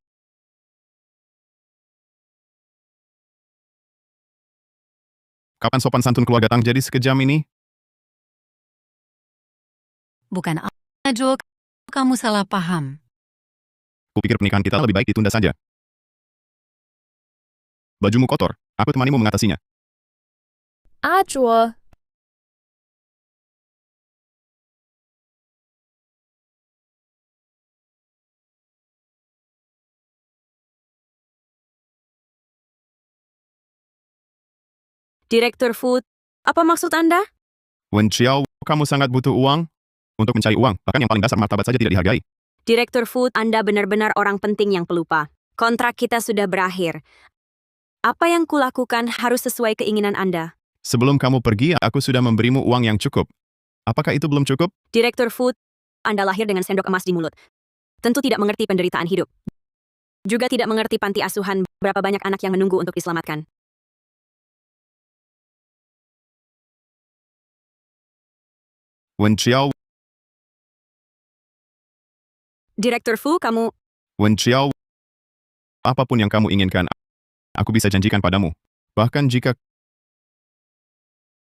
Kapan sopan santun keluarga Tang jadi sekejam ini? Bukan Ajo, kamu salah paham. Kupikir pernikahan kita lebih baik ditunda saja. Bajumu kotor, aku temanimu mengatasinya. Ajo. Direktur Food, apa maksud Anda? Wen Xiao, kamu sangat butuh uang? Untuk mencari uang, bahkan yang paling dasar martabat saja tidak dihargai. Direktur Food, Anda benar-benar orang penting yang pelupa. Kontrak kita sudah berakhir. Apa yang kulakukan harus sesuai keinginan Anda. Sebelum kamu pergi, aku sudah memberimu uang yang cukup. Apakah itu belum cukup? Direktur Food, Anda lahir dengan sendok emas di mulut. Tentu tidak mengerti penderitaan hidup. Juga tidak mengerti panti asuhan berapa banyak anak yang menunggu untuk diselamatkan. Wen Xiao, Direktur Fu, kamu... Wen Xiao, apapun yang kamu inginkan, aku bisa janjikan padamu. Bahkan jika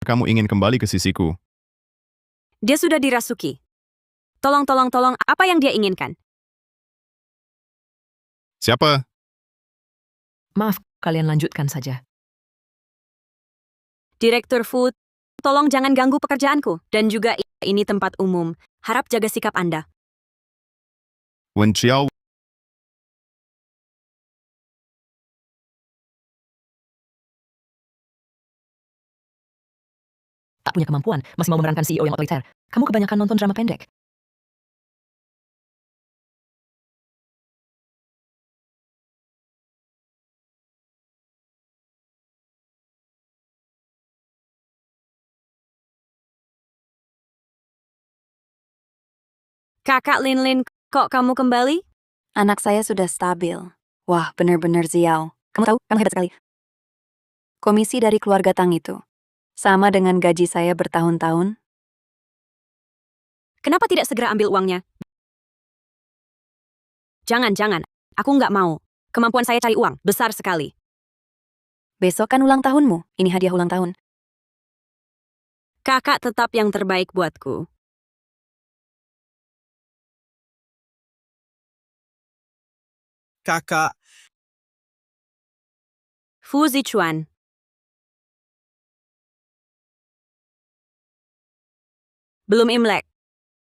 kamu ingin kembali ke sisiku. Dia sudah dirasuki. Tolong, apa yang dia inginkan? Siapa? Maaf, kalian lanjutkan saja. Direktur Food, tolong jangan ganggu pekerjaanku. Dan juga ini tempat umum. Harap jaga sikap Anda. Wen Xiao, Tak punya kemampuan, masih mau memerankan CEO yang otoriter. Kamu kebanyakan nonton drama pendek. Kakak Lin, kok kamu kembali? Anak saya sudah stabil. Wah, benar-benar Ziao. Kamu tahu, kamu hebat sekali. Komisi dari keluarga Tang itu. Sama dengan gaji saya bertahun-tahun. Kenapa tidak segera ambil uangnya? Jangan. Aku nggak mau. Kemampuan saya cari uang besar sekali. Besok kan ulang tahunmu. Ini hadiah ulang tahun. Kakak tetap yang terbaik buatku. Kakak, Fu Zichuan. Belum Imlek.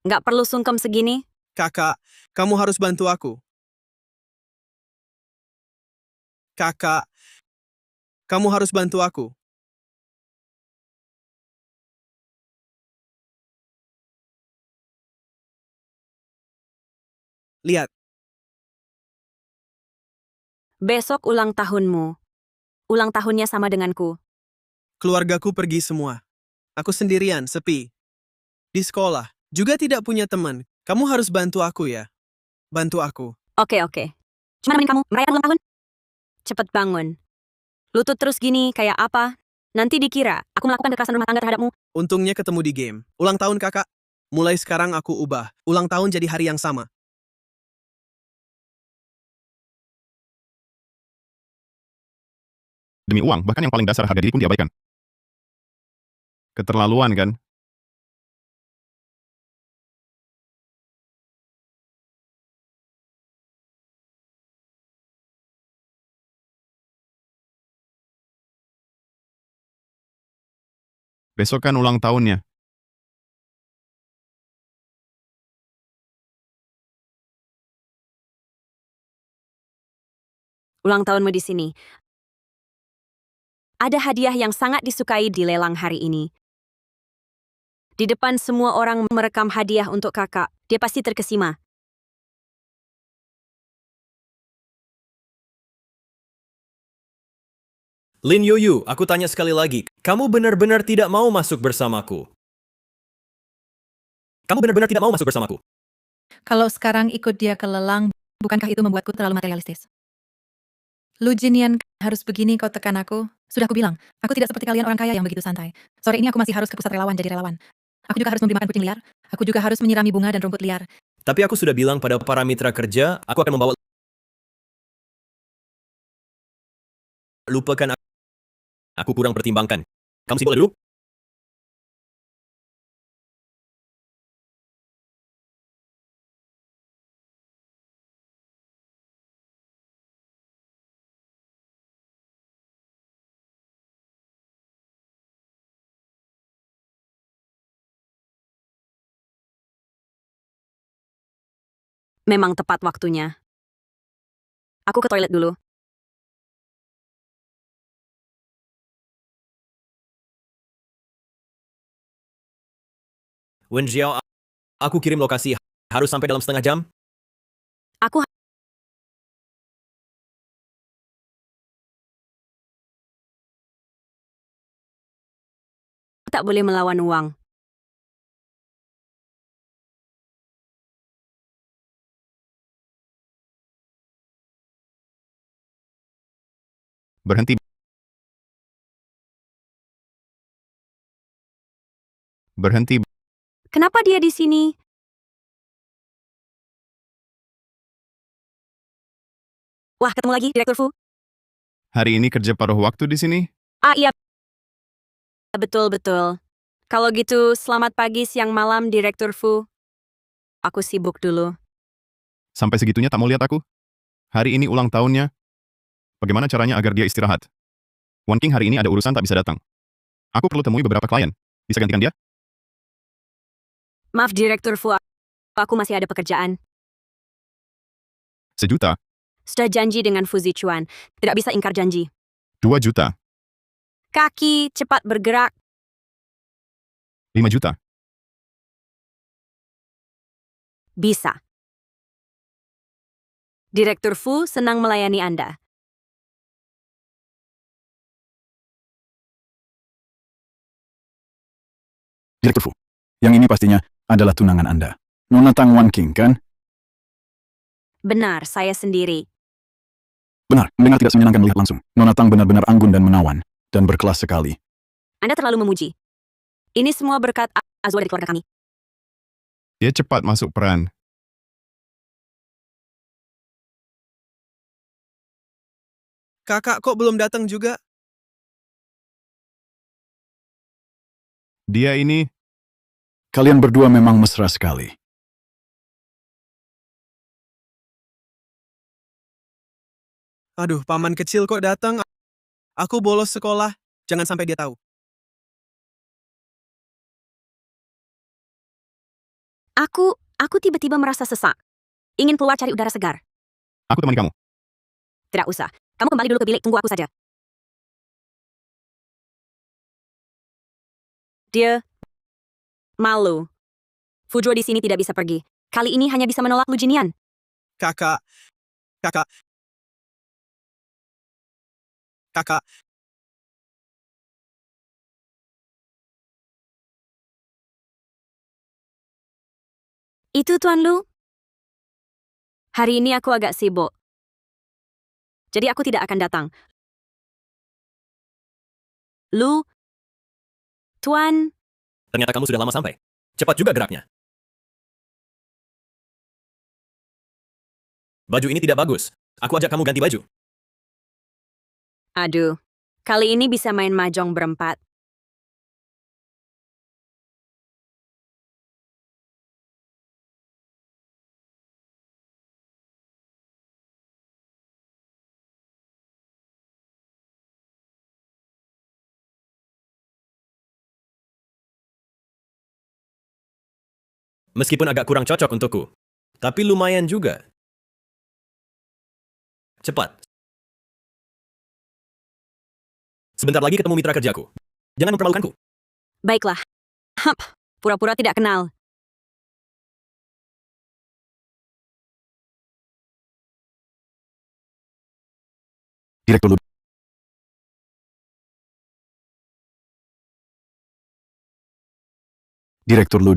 Nggak perlu sungkem segini. kakak, kamu harus bantu aku. Kakak, kamu harus bantu aku. Lihat, Besok ulang tahunmu. Ulang tahunnya sama denganku. keluargaku pergi semua. Aku sendirian, sepi. Di sekolah, juga tidak punya teman. Kamu harus bantu aku ya. Bantu aku. Oke. Cuma nemenin kamu merayakan ulang tahun. Cepet bangun. Lutut terus gini kayak apa? Nanti dikira aku melakukan kekerasan rumah tangga terhadapmu. Untungnya ketemu di game. Ulang tahun kakak. Mulai sekarang aku ubah. Ulang tahun jadi hari yang sama. Demi uang, bahkan yang paling dasar harga diri pun diabaikan. Keterlaluan kan? Besok kan ulang tahunnya. Ulang tahunmu di sini. Ada hadiah yang sangat disukai di lelang hari ini. Di depan semua orang merekam hadiah untuk kakak. Dia pasti terkesima. Lin Yoyu, aku tanya sekali lagi. Kamu benar-benar tidak mau masuk bersamaku? Kamu benar-benar tidak mau masuk bersamaku? Kalau sekarang ikut dia ke lelang, bukankah itu membuatku terlalu materialistis? Lu Jinian, harus begini kau tekan aku. Sudah aku bilang, aku tidak seperti kalian orang kaya yang begitu santai. Sore ini aku masih harus ke pusat relawan jadi relawan. Aku juga harus memberi makan kucing liar. Aku juga harus menyirami bunga dan rumput liar. Tapi aku sudah bilang pada para mitra kerja, aku akan membawa... Lupakan aku. Aku kurang pertimbangkan. Kamu simpel dulu? Memang tepat waktunya. Aku ke toilet dulu. Wen Jiao, aku kirim lokasi. Harus sampai dalam setengah jam? Aku tak boleh melawan uang. Berhenti. Berhenti. Kenapa dia di sini? Wah, ketemu lagi, Direktur Fu. Hari ini kerja paruh waktu di sini? Ah, iya. Betul-betul. Kalau gitu, selamat pagi, siang, malam, Direktur Fu. Aku sibuk dulu. Sampai segitunya tak mau lihat aku? Hari ini ulang tahunnya. Bagaimana caranya agar dia istirahat? Wan King hari ini ada urusan tak bisa datang. Aku perlu temui beberapa klien. Bisa gantikan dia? Maaf, Direktur Fu. Aku masih ada pekerjaan. 1 juta? Sudah janji dengan Fu Zichuan. Tidak bisa ingkar janji. 2 juta? Kaki, cepat bergerak. 5 juta? Bisa. Direktur Fu senang melayani Anda. Direktur Fu, yang ini pastinya adalah tunangan Anda. Nona Tang Wan King, kan? Benar, saya sendiri. Benar, mendengar tidak menyenangkan melihat langsung. Nona Tang benar-benar anggun dan menawan, dan berkelas sekali. Anda terlalu memuji. Ini semua berkat Azwa dari keluarga kami. Dia cepat masuk peran. Kakak kok belum datang juga? Dia ini... Kalian berdua memang mesra sekali. Aduh, paman kecil kok datang. Aku bolos sekolah. Jangan sampai dia tahu. Aku tiba-tiba merasa sesak. Ingin keluar cari udara segar. Aku temani kamu. Tidak usah. Kamu kembali dulu ke bilik, tunggu aku saja. Dia malu. Fuzhou di sini tidak bisa pergi. Kali ini hanya bisa menolak Lu Jinian. Kakak. Itu Tuan Lu. Hari ini aku agak sibuk. Jadi aku tidak akan datang. Lu, Tuan. Ternyata kamu sudah lama sampai. Cepat juga geraknya. Baju ini tidak bagus. Aku ajak kamu ganti baju. Aduh, kali ini bisa main mahjong berempat. Meskipun agak kurang cocok untukku. Tapi lumayan juga. Cepat. Sebentar lagi ketemu mitra kerjaku. Jangan mempermalukanku. Baiklah. Hap, pura-pura tidak kenal. Direktur Lu. Direktur Lu.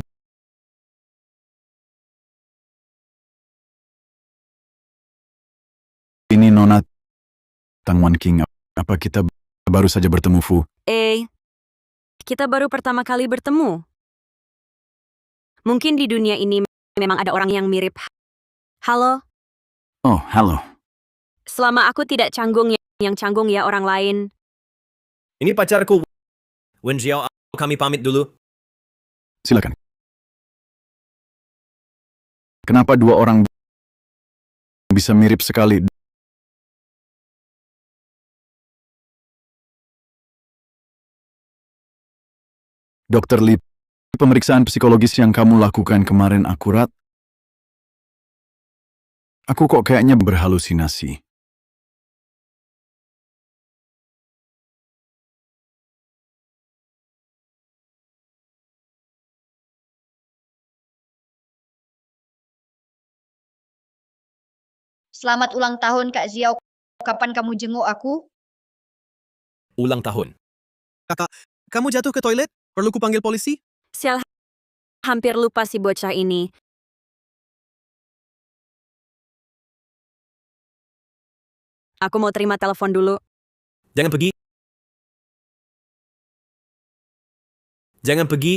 Ini Nona Tang Wan King, apa kita baru saja bertemu, Fu? Kita baru pertama kali bertemu. Mungkin di dunia ini memang ada orang yang mirip. Halo, Oh, halo. selama aku tidak canggung yang canggung ya orang lain. Ini pacarku, Wen Xiao. Kami pamit dulu. Silakan. Kenapa dua orang bisa mirip sekali? Dokter Li, pemeriksaan psikologis yang kamu lakukan kemarin akurat? Aku kok kayaknya berhalusinasi. Selamat ulang tahun, Kak Xiao. Kapan kamu jenguk aku? Ulang tahun. Kakak, kamu jatuh ke toilet? Perlu kupanggil polisi? Sial, hampir lupa si bocah ini. Aku mau terima telepon dulu. Jangan pergi. Jangan pergi.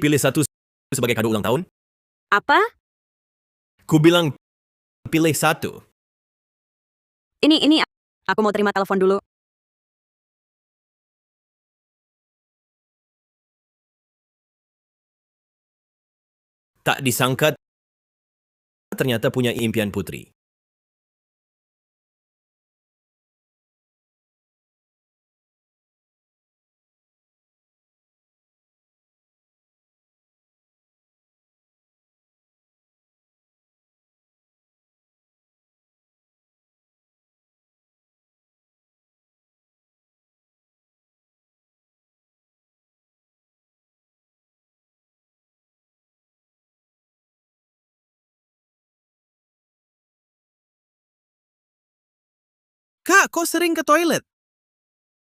Pilih satu sebagai kado ulang tahun. Apa? Ku bilang pilih satu. Ini, aku mau terima telepon dulu. Tak disangka ternyata punya impian putri. Kak, kok sering ke toilet?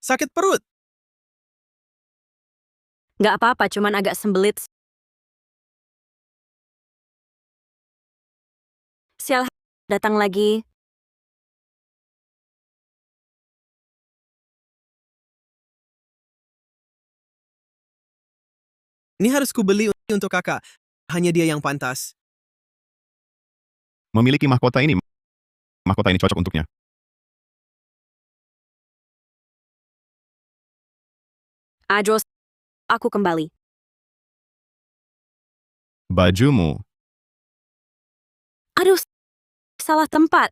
Sakit perut? Nggak apa-apa, cuman agak sembelit. Sial, datang lagi. Ini harus kubeli untuk kakak. Hanya dia yang pantas. Memiliki mahkota ini cocok untuknya. Ajos, aku kembali. Bajumu. Aduh, salah tempat.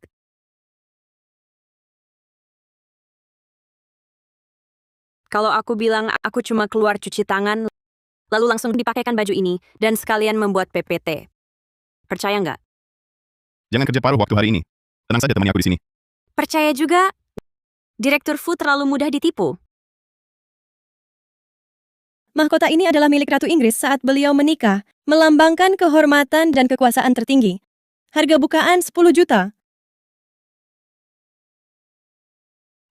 Kalau aku bilang aku cuma keluar cuci tangan, lalu langsung dipakaikan baju ini, dan sekalian membuat PPT. Percaya nggak? Jangan kerja paruh waktu hari ini. Tenang saja temani aku di sini. Percaya juga, Direktur Fu terlalu mudah ditipu. Mahkota ini adalah milik Ratu Inggris saat beliau menikah, melambangkan kehormatan dan kekuasaan tertinggi. Harga bukaan 10 juta.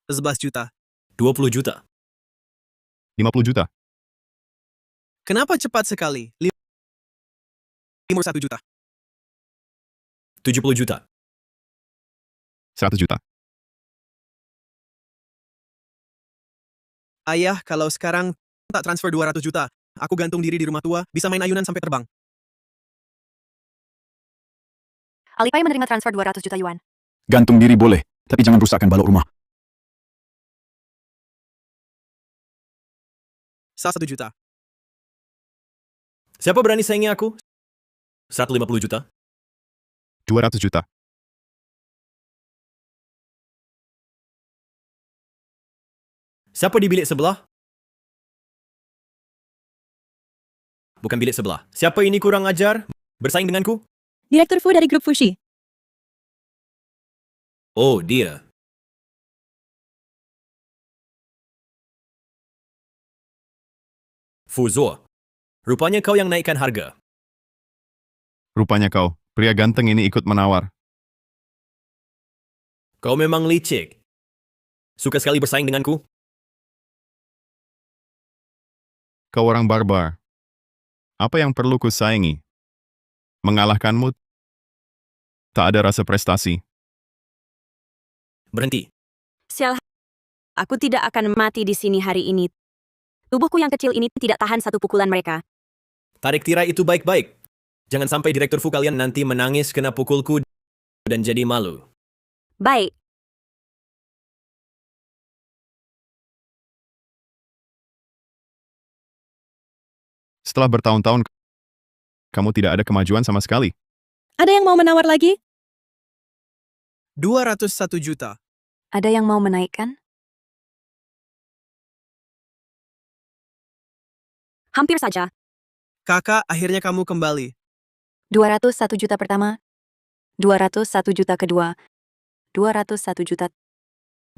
11 juta. 20 juta. 50 juta. Kenapa cepat sekali? 51 juta. 70 juta. 100 juta. Ayah, kalau sekarang tak transfer 200 juta, aku gantung diri di rumah tua, bisa main ayunan sampai terbang. Alipay menerima transfer 200 juta yuan. Gantung diri boleh, tapi jangan rusakkan balok rumah. 1 juta. Siapa berani saingi aku? 150 juta. 200 juta. Siapa di bilik sebelah? Bukan bilik sebelah. Siapa ini kurang ajar? Bersaing denganku? Direktur Fu dari grup Fushi. Oh, dia. Fuzo. Rupanya kau yang naikkan harga. Rupanya kau, pria ganteng ini ikut menawar. Kau memang licik. Suka sekali bersaing denganku? Kau orang barbar. Apa yang perlu ku saingi? Mengalahkanmu tak ada rasa prestasi. Berhenti. Sial, aku tidak akan mati di sini hari ini. Tubuhku yang kecil ini tidak tahan satu pukulan mereka. Tarik tirai itu baik-baik. Jangan sampai Direktur Fu kalian nanti menangis kena pukulku dan jadi malu. Baik. Setelah bertahun-tahun, kamu tidak ada kemajuan sama sekali. Ada yang mau menawar lagi? 201 juta. Ada yang mau menaikkan? Hampir saja. Kakak, akhirnya kamu kembali. 201 juta pertama, 201 juta kedua, 201 juta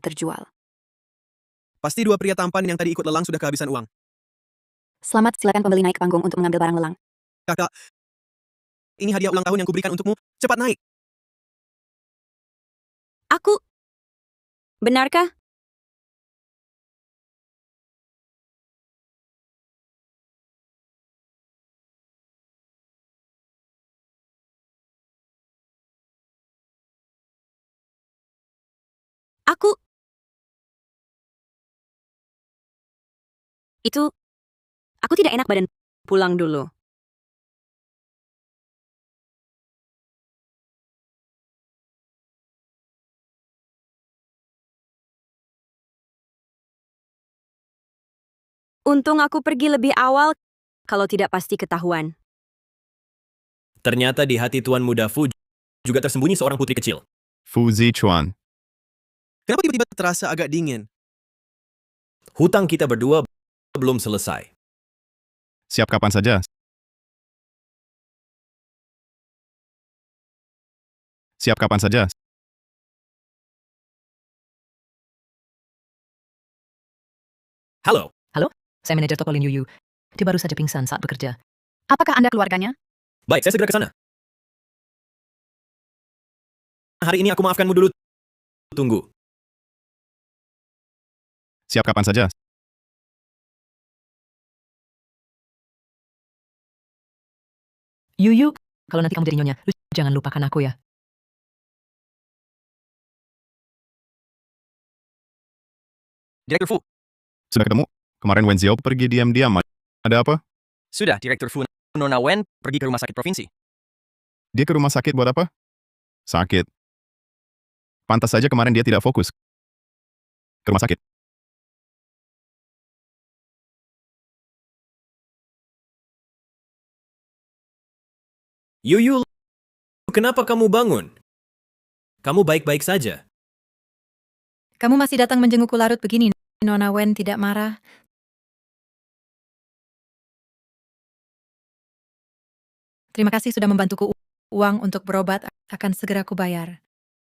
terjual. Pasti dua pria tampan yang tadi ikut lelang sudah kehabisan uang. Selamat, silakan pembeli naik ke panggung untuk mengambil barang lelang. Kakak, ini hadiah ulang tahun yang kuberikan untukmu. Cepat naik. Aku... Benarkah? Aku... Itu... Aku tidak enak badan. Pulang dulu. Untung aku pergi lebih awal, kalau tidak pasti ketahuan. Ternyata di hati Tuan Muda Fu juga tersembunyi seorang putri kecil. Fu Zichuan. Kenapa tiba-tiba terasa agak dingin? Hutang kita berdua belum selesai. Siap kapan saja. Siap kapan saja. Halo. Halo, saya manajer toko Lin Yuyu. Dia baru saja pingsan saat bekerja. Apakah Anda keluarganya? Baik, saya segera ke sana. Hari ini aku maafkanmu dulu. Tunggu. Siap kapan saja. Yuyu, kalau nanti kamu jadi nyonya, lu jangan lupakan aku ya. Direktur Fu. Sudah ketemu? Kemarin Wen Xiao pergi diam-diam. Ada apa? Sudah, Direktur Fu Nona Wen pergi ke rumah sakit provinsi. Dia ke rumah sakit buat apa? Sakit. Pantas saja kemarin dia tidak fokus. Ke rumah sakit. Yuyu, kenapa kamu bangun? Kamu baik-baik saja. Kamu masih datang menjengukku larut begini. Nona Wen tidak marah. Terima kasih sudah membantuku. Uang untuk berobat akan segera kubayar.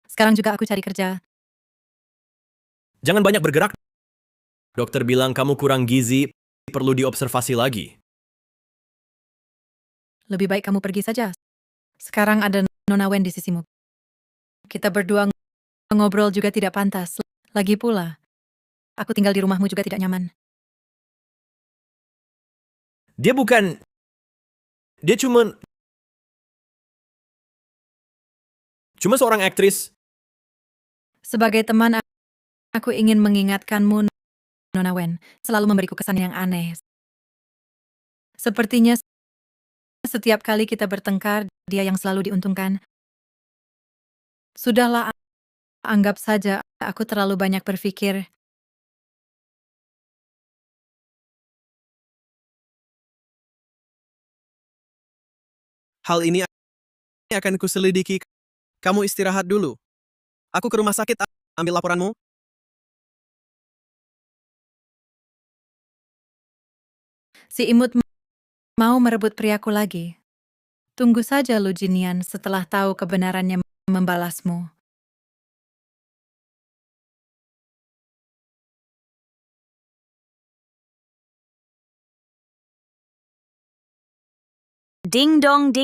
Sekarang juga aku cari kerja. Jangan banyak bergerak. Dokter bilang kamu kurang gizi, perlu diobservasi lagi. Lebih baik kamu pergi saja. Sekarang ada Nona Wen di sisimu. Kita berdua ngobrol juga tidak pantas. Lagi pula, aku tinggal di rumahmu juga tidak nyaman. Dia bukan... Dia cuma seorang aktris. Sebagai teman, aku ingin mengingatkanmu, Nona Wen, selalu memberiku kesan yang aneh. Sepertinya setiap kali kita bertengkar, dia yang selalu diuntungkan. Sudahlah, anggap saja aku terlalu banyak berpikir. Hal ini akan kuselidiki. Kamu istirahat dulu. Aku ke rumah sakit, ambil laporanmu. Si imut mau merebut priaku lagi. Tunggu saja Lu Jinian setelah tahu kebenarannya membalasmu. Ding dong,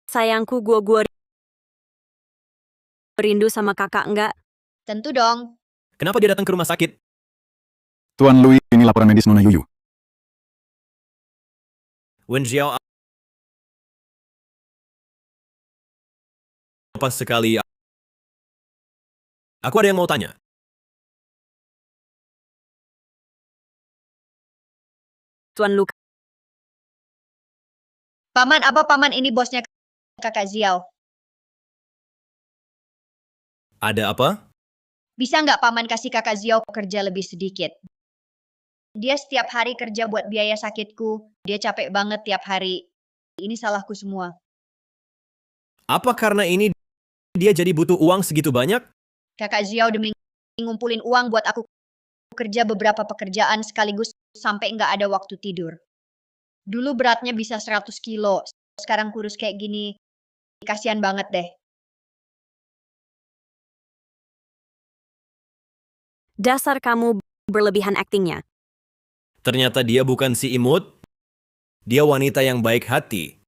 sayangku gua rindu sama kakak enggak? Tentu dong. Kenapa dia datang ke rumah sakit? Tuan Louis, ini laporan medis Nona Yuyu. Wen Xiao apa sekali. Aku ada yang mau tanya. Tuan Luka. Paman, apa paman ini bosnya kakak Ziao? Ada apa? Bisa nggak paman kasih kakak Ziao kerja lebih sedikit? Dia setiap hari kerja buat biaya sakitku. Dia capek banget tiap hari. Ini salahku semua. Apa karena ini dia jadi butuh uang segitu banyak? Kakak Ziao demi ngumpulin uang buat aku kerja beberapa pekerjaan sekaligus sampai nggak ada waktu tidur. Dulu beratnya bisa 100 kilo, sekarang kurus kayak gini. Kasihan banget deh. Dasar kamu berlebihan aktingnya. Ternyata dia bukan si imut. Dia wanita yang baik hati.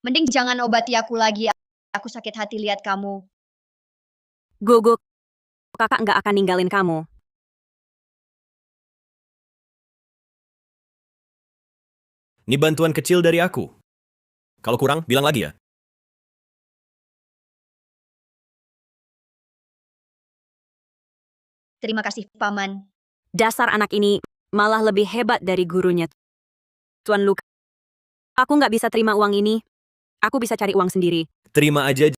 Mending jangan obati aku lagi. Aku sakit hati lihat kamu. Gogo, kakak nggak akan ninggalin kamu. Ini bantuan kecil dari aku. Kalau kurang, bilang lagi ya. Terima kasih, Paman. Dasar anak ini malah lebih hebat dari gurunya. Tuan Luka, aku nggak bisa terima uang ini. Aku bisa cari uang sendiri. Terima aja.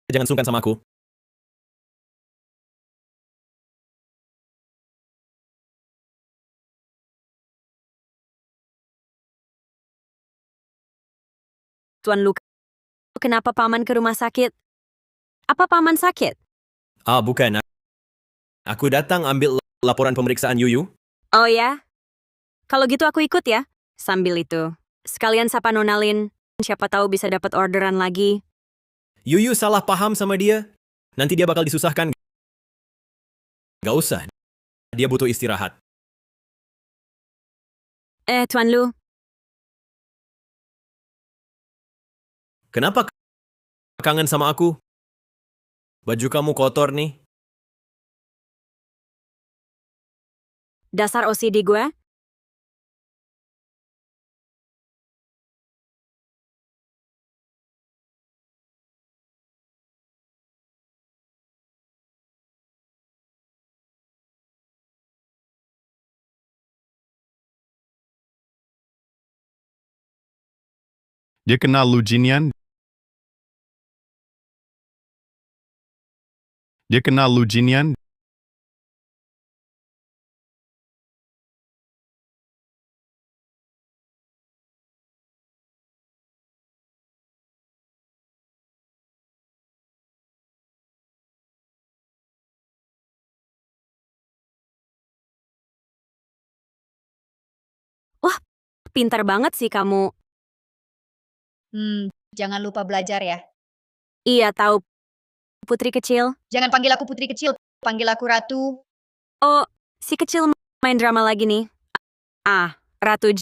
Jangan sungkan sama aku. Tuan Luka, kenapa paman ke rumah sakit? Apa paman sakit? Bukan. Aku datang ambil laporan pemeriksaan Yuyu. Oh ya? Kalau gitu aku ikut ya. Sambil itu, sekalian sapa Nonalin. Siapa tahu bisa dapat orderan lagi. Yuyu salah paham sama dia. Nanti dia bakal disusahkan. Gak usah. Dia butuh istirahat. Tuan Lu, Kenapa kangen sama aku? Baju kamu kotor nih. dasar OCD gue. Dia kenal Lu Jinian. Dia kenal Lu Jinian. Wah, pintar banget sih kamu. Jangan lupa belajar ya. Iya tahu, putri kecil. Jangan panggil aku putri kecil, panggil aku Ratu. Oh, si kecil main drama lagi nih. Ratu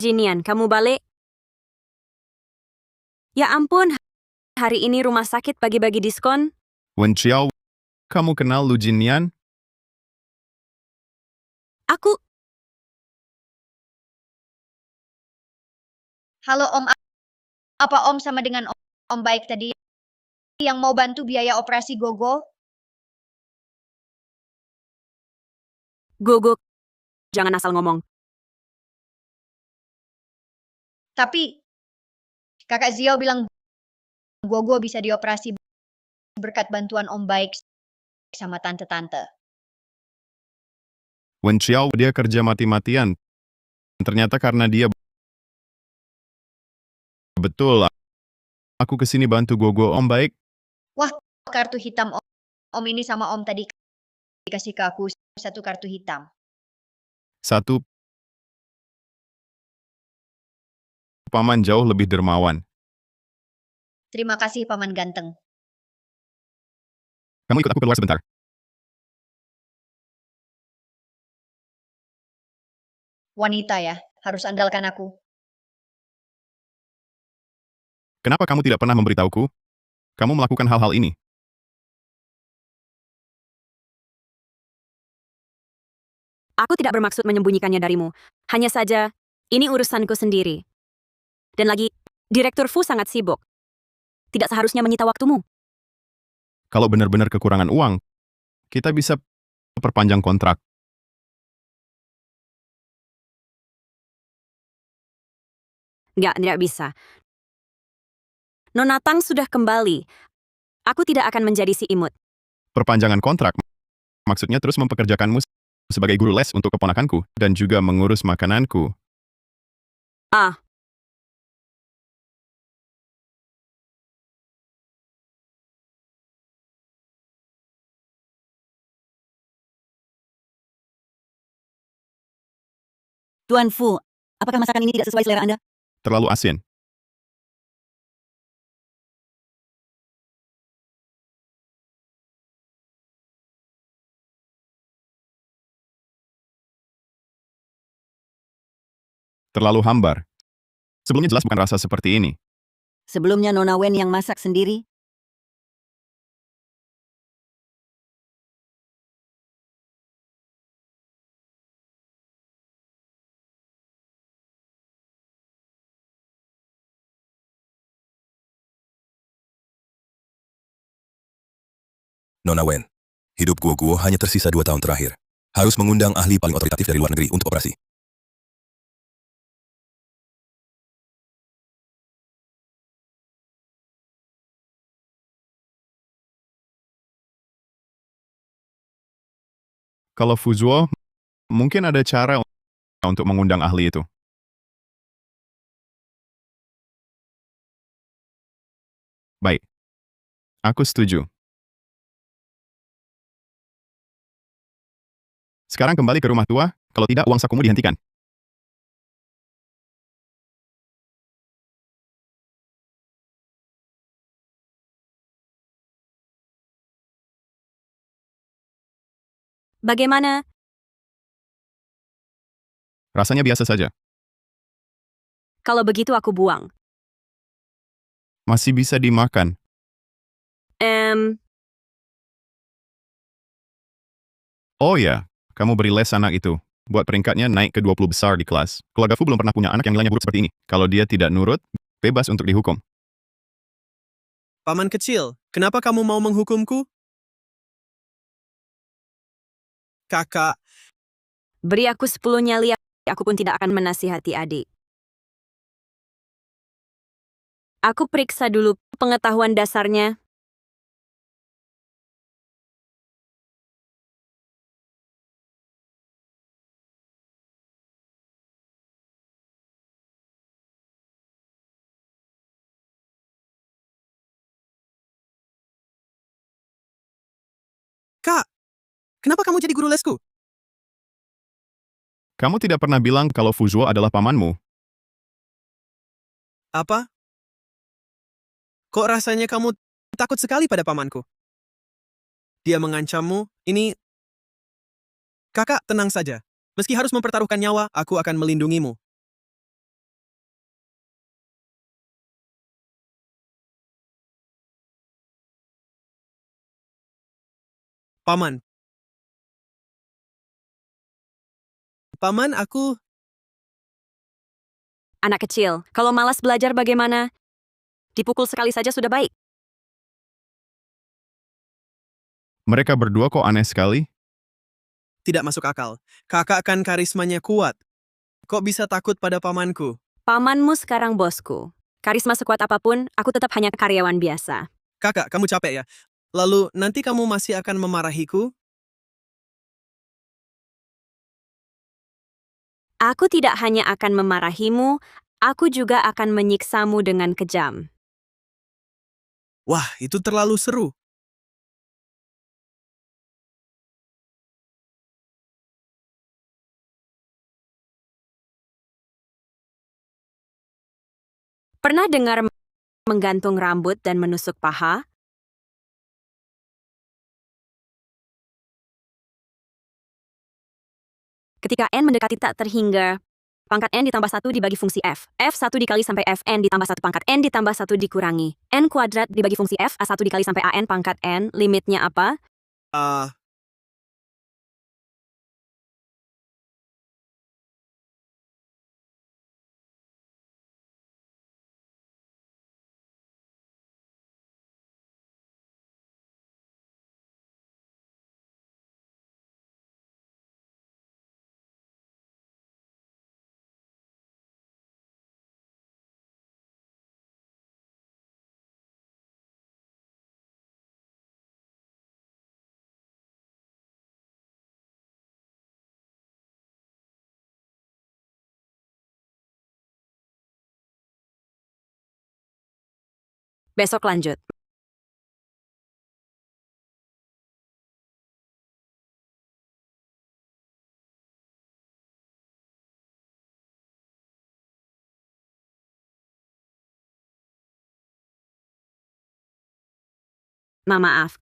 Jinian, kamu balik? Ya ampun, hari ini rumah sakit bagi-bagi diskon. Wen Xiao, kamu kenal Lu Jinian? Aku, Halo Om, apa Om sama dengan Om baik tadi yang mau bantu biaya operasi Gogo? Gogo, jangan asal ngomong. Tapi kakak Ziao bilang Gogo bisa dioperasi berkat bantuan Om baik sama tante-tante. Wen Xiao, dia kerja mati-matian. Ternyata karena dia... Betul, aku kesini bantu Gogo Om baik. Wah, kartu hitam Om ini sama Om tadi dikasih ke aku satu kartu hitam. Satu, Paman jauh lebih dermawan. Terima kasih Paman Ganteng. Kamu ikut aku keluar sebentar. Wanita ya, harus andalkan aku. Kenapa kamu tidak pernah memberitahuku? Kamu melakukan hal-hal ini. Aku tidak bermaksud menyembunyikannya darimu. Hanya saja, ini urusanku sendiri. Dan lagi, Direktur Fu sangat sibuk. Tidak seharusnya menyita waktumu. Kalau benar-benar kekurangan uang, kita bisa perpanjang kontrak. Tidak bisa. Nona Tang sudah kembali. Aku tidak akan menjadi si imut. Perpanjangan kontrak maksudnya terus mempekerjakanmu sebagai guru les untuk keponakanku dan juga mengurus makananku. Ah. Tuan Fu, apakah masakan ini tidak sesuai selera Anda? Terlalu asin. Terlalu hambar. Sebelumnya jelas bukan rasa seperti ini. Sebelumnya Nona Wen yang masak sendiri? Nona Wen, hidup Guo hanya tersisa 2 tahun terakhir. Harus mengundang ahli paling otoritatif dari luar negeri untuk operasi. Kalau Fuzuo, mungkin ada cara untuk mengundang ahli itu. Baik. Aku setuju. Sekarang kembali ke rumah tua, kalau tidak uang sakumu dihentikan. Bagaimana? Rasanya biasa saja. Kalau begitu aku buang. Masih bisa dimakan. Oh ya, kamu beri les anak itu. Buat peringkatnya naik ke 20 besar di kelas. Keluarga Fu belum pernah punya anak yang nilainya buruk seperti ini. Kalau dia tidak nurut, bebas untuk dihukum. Paman kecil, kenapa kamu mau menghukumku? Kakak. Beri aku 10 nyali, aku pun tidak akan menasihati adik. Aku periksa dulu pengetahuan dasarnya. Kak, kenapa kamu jadi guru lesku? Kamu tidak pernah bilang kalau Fuzuo adalah pamanmu. Apa? Kok rasanya kamu takut sekali pada pamanku? Dia mengancammu, ini... Kakak, tenang saja. Meski harus mempertaruhkan nyawa, aku akan melindungimu. Paman. Paman, aku... Anak kecil, kalau malas belajar bagaimana? Dipukul sekali saja sudah baik. Mereka berdua kok aneh sekali. Tidak masuk akal. Kakak kan karismanya kuat. Kok bisa takut pada pamanku? Pamanmu sekarang bosku. Karisma sekuat apapun, aku tetap hanya karyawan biasa. Kakak, kamu capek ya? Lalu, nanti kamu masih akan memarahiku? Aku tidak hanya akan memarahimu, aku juga akan menyiksamu dengan kejam. Wah, itu terlalu seru. Pernah dengar menggantung rambut dan menusuk paha? Ketika N mendekati tak terhingga, pangkat N ditambah 1 dibagi fungsi F. F1 dikali sampai Fn ditambah 1 pangkat N ditambah 1 dikurangi. N kuadrat dibagi fungsi F, A1 dikali sampai AN pangkat N, limitnya apa? Besok lanjut. Maaf.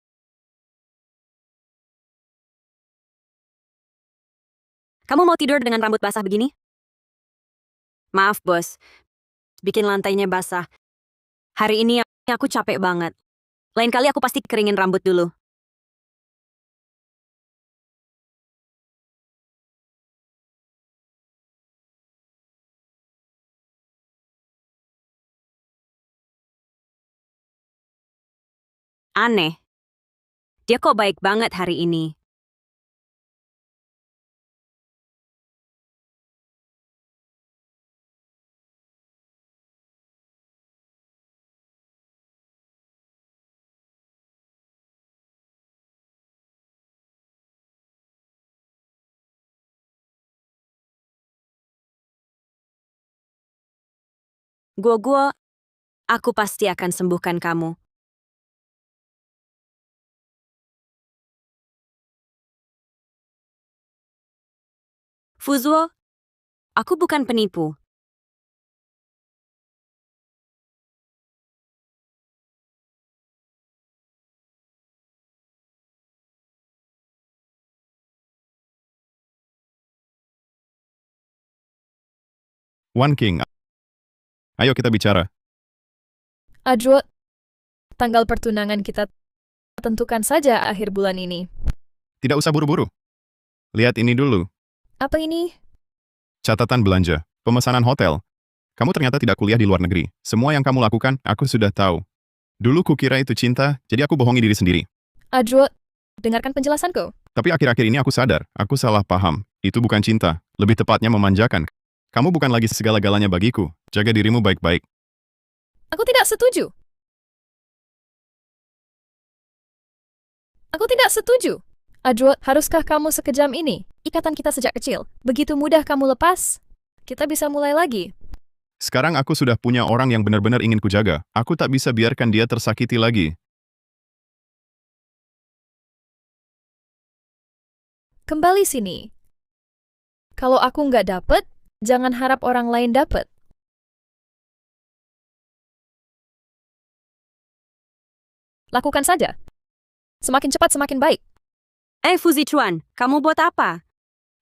Kamu mau tidur dengan rambut basah begini? Maaf, bos. Bikin lantainya basah. Hari ini aku capek banget. Lain kali aku pasti keringin rambut dulu. Aneh. Dia kok baik banget hari ini. Guo, aku pasti akan sembuhkan kamu. Fuzuo, aku bukan penipu. One King, ayo kita bicara. Ajuo, tanggal pertunangan kita tentukan saja akhir bulan ini. Tidak usah buru-buru. Lihat ini dulu. Apa ini? Catatan belanja, pemesanan hotel. Kamu ternyata tidak kuliah di luar negeri. Semua yang kamu lakukan, aku sudah tahu. Dulu kukira itu cinta, jadi aku bohongi diri sendiri. Ajuo, dengarkan penjelasanku. Tapi akhir-akhir ini aku sadar, aku salah paham. Itu bukan cinta, lebih tepatnya memanjakan. Kamu bukan lagi segala-galanya bagiku. Jaga dirimu baik-baik. Aku tidak setuju. Aku tidak setuju. Ajuo, haruskah kamu sekejam ini? Ikatan kita sejak kecil. Begitu mudah kamu lepas? Kita bisa mulai lagi. Sekarang aku sudah punya orang yang benar-benar ingin kujaga. Aku tak bisa biarkan dia tersakiti lagi. Kembali sini. Kalau aku nggak dapet, jangan harap orang lain dapet. Lakukan saja. Semakin cepat semakin baik. Fuzi Chuan, kamu buat apa?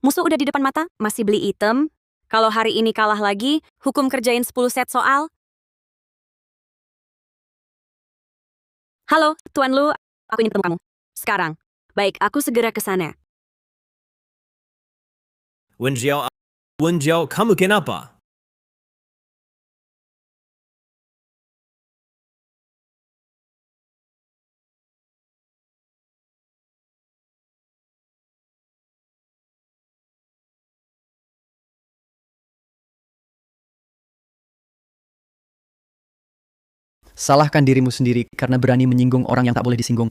Musuh udah di depan mata, masih beli item? Kalau hari ini kalah lagi, hukum kerjain 10 set soal? Halo, Tuan Lu, aku ingin ketemu kamu. Sekarang. Baik, aku segera ke sana. Wen Jiao, kamu kenapa? Salahkan dirimu sendiri karena berani menyinggung orang yang tak boleh disinggung.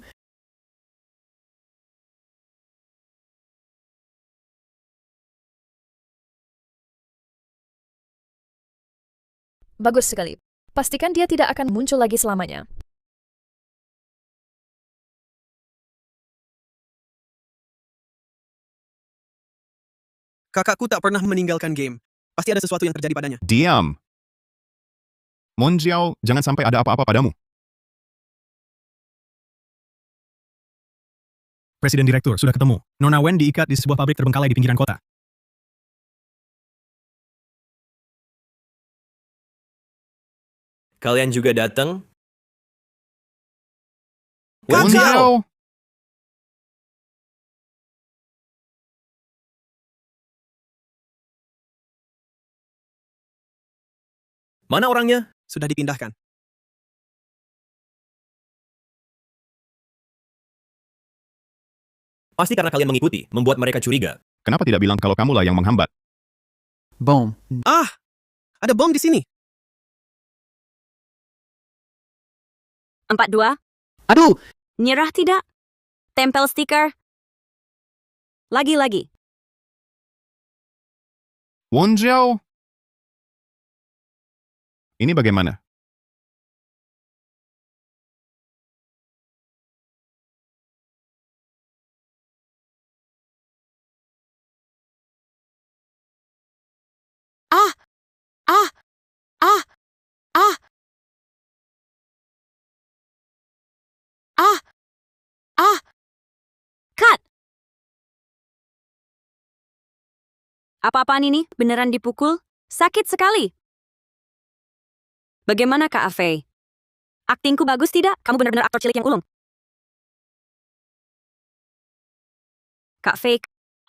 Bagus sekali. Pastikan dia tidak akan muncul lagi selamanya. Kakakku tak pernah meninggalkan game. Pasti ada sesuatu yang terjadi padanya. Diam. Monjiao, jangan sampai ada apa-apa padamu. Presiden Direktur sudah ketemu. Nona Wen diikat di sebuah pabrik terbengkalai di pinggiran kota. Kalian juga datang? Monjiao! Mana orangnya? Sudah dipindahkan. Pasti karena kalian mengikuti, membuat mereka curiga. Kenapa tidak bilang kalau kamulah yang menghambat? Bom. Ah! Ada bom di sini. 42. Aduh! Nyerah tidak? Tempel stiker. Lagi-lagi. Monjiao! Ini bagaimana? Ah! Ah! Ah! Ah! Ah! Cut! Apa-apaan ini? Beneran dipukul? Sakit sekali. Bagaimana Kak Afei? Aktingku bagus tidak? Kamu benar-benar aktor cilik yang ulung. Kak Fei,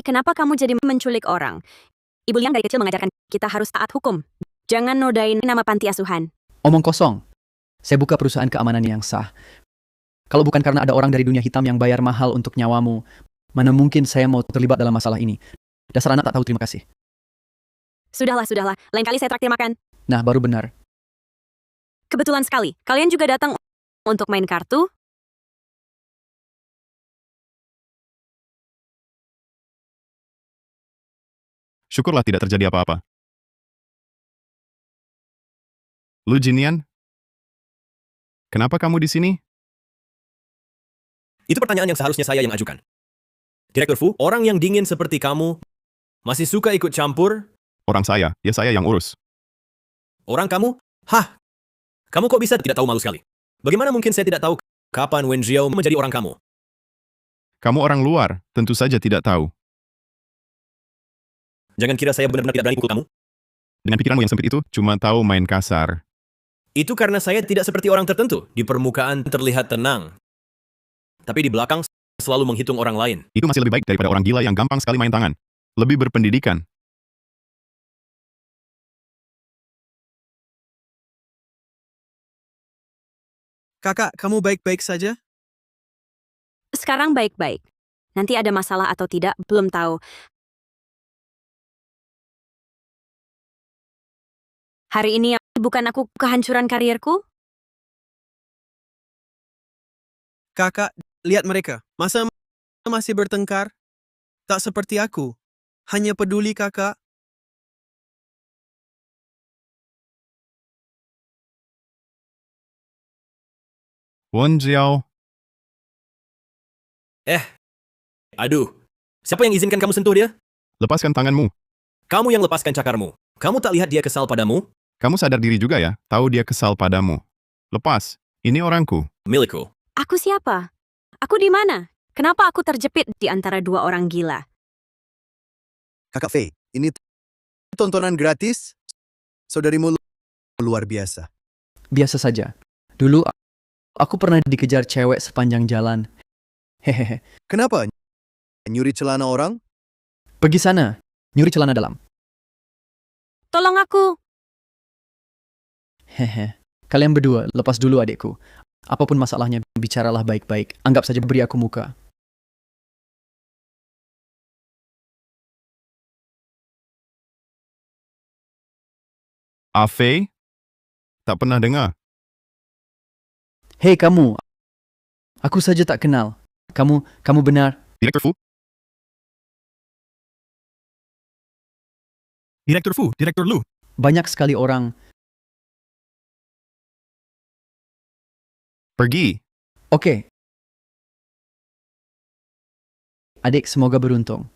kenapa kamu jadi menculik orang? Ibu Liang dari kecil mengajarkan kita harus taat hukum. Jangan nodain nama panti asuhan. Omong kosong. Saya buka perusahaan keamanan yang sah. Kalau bukan karena ada orang dari dunia hitam yang bayar mahal untuk nyawamu, mana mungkin saya mau terlibat dalam masalah ini. Dasar anak tak tahu terima kasih. Sudahlah, sudahlah. Lain kali saya traktir makan. Nah, baru benar. Kebetulan sekali. Kalian juga datang untuk main kartu? Syukurlah tidak terjadi apa-apa. Lu Jinian? Kenapa kamu di sini? Itu pertanyaan yang seharusnya saya yang ajukan. Direktur Fu, orang yang dingin seperti kamu masih suka ikut campur? Orang saya, ya saya yang urus. Orang kamu? Hah? Kamu kok bisa tidak tahu, malu sekali? Bagaimana mungkin saya tidak tahu kapan Wen Zhao menjadi orang kamu? Kamu orang luar, tentu saja tidak tahu. Jangan kira saya benar-benar tidak berani pukul kamu. Dengan pikiranmu yang sempit itu, cuma tahu main kasar. Itu karena saya tidak seperti orang tertentu. Di permukaan terlihat tenang. Tapi di belakang selalu menghitung orang lain. Itu masih lebih baik daripada orang gila yang gampang sekali main tangan. Lebih berpendidikan. Kakak, kamu baik-baik saja? Sekarang baik-baik. Nanti ada masalah atau tidak, belum tahu. Hari ini bukan aku kehancuran karirku? Kakak, lihat mereka. Masa masih bertengkar? Tak seperti aku. Hanya peduli kakak. Wen Zhao. Aduh. Siapa yang izinkan kamu sentuh dia? Lepaskan tanganmu. Kamu yang lepaskan cakarmu. Kamu tak lihat dia kesal padamu? Kamu sadar diri juga ya, tahu dia kesal padamu. Lepas, ini orangku. Milikku. Aku siapa? Aku di mana? Kenapa aku terjepit di antara dua orang gila? Kakak Fei, ini tontonan gratis? Saudarimu luar biasa. Biasa saja. Dulu, aku pernah dikejar cewek sepanjang jalan. Hehehe. Kenapa? Nyuri celana orang? Pergi sana. Nyuri celana dalam. Tolong aku. Hehe. Kalian berdua, lepas dulu adikku. Apapun masalahnya, bicaralah baik-baik. Anggap saja beri aku muka. Afei? Tak pernah dengar. Hei kamu. Aku saja tak kenal. Kamu benar. Direktur Fu? Direktur Fu, Direktur Lu. Banyak sekali orang. Pergi. Oke. Adik, semoga beruntung.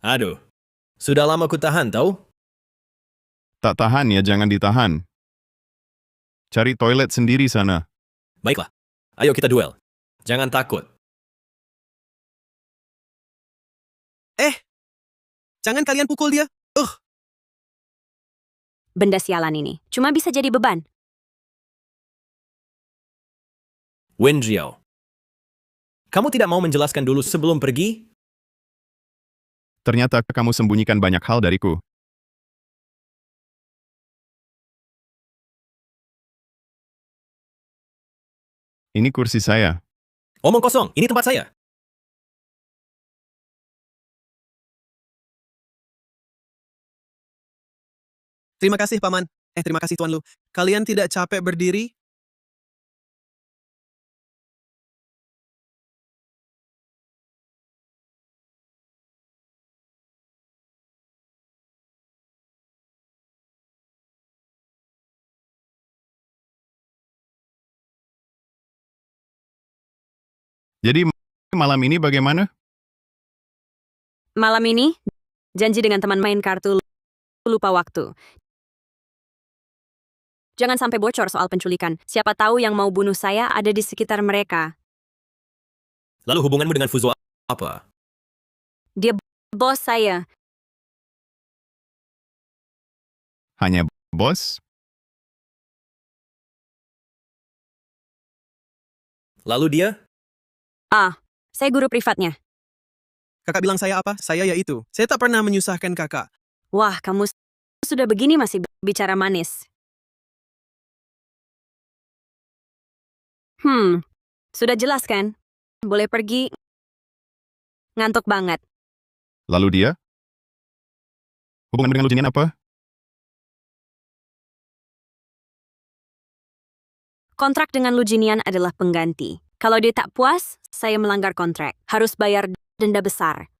Aduh. Sudah lama ku tahan, tahu? Tak tahan ya, jangan ditahan. Cari toilet sendiri sana. Baiklah. Ayo kita duel. Jangan takut. Jangan kalian pukul dia. Benda sialan ini. Cuma bisa jadi beban. Wen Zhao. Kamu tidak mau menjelaskan dulu sebelum pergi? Ternyata kamu sembunyikan banyak hal dariku. Ini kursi saya. Omong kosong, ini tempat saya. Terima kasih, Paman. Terima kasih, Tuan Lu. Kalian tidak capek berdiri? Jadi malam ini bagaimana? Malam ini, janji dengan teman main kartu lupa waktu. Jangan sampai bocor soal penculikan. Siapa tahu yang mau bunuh saya ada di sekitar mereka. Lalu hubunganmu dengan Fuzua apa? Dia bos saya. Hanya bos? Lalu dia? Saya guru privatnya. Kakak bilang saya apa? Saya yaitu. Saya tak pernah menyusahkan kakak. Wah, kamu sudah begini masih bicara manis. Sudah jelas kan? Boleh pergi. Ngantuk banget. Lalu dia? Hubungan dengan Lu Jinian apa? Kontrak dengan Lujinian adalah pengganti. Kalau dia tak puas, saya melanggar kontrak. Harus bayar denda besar.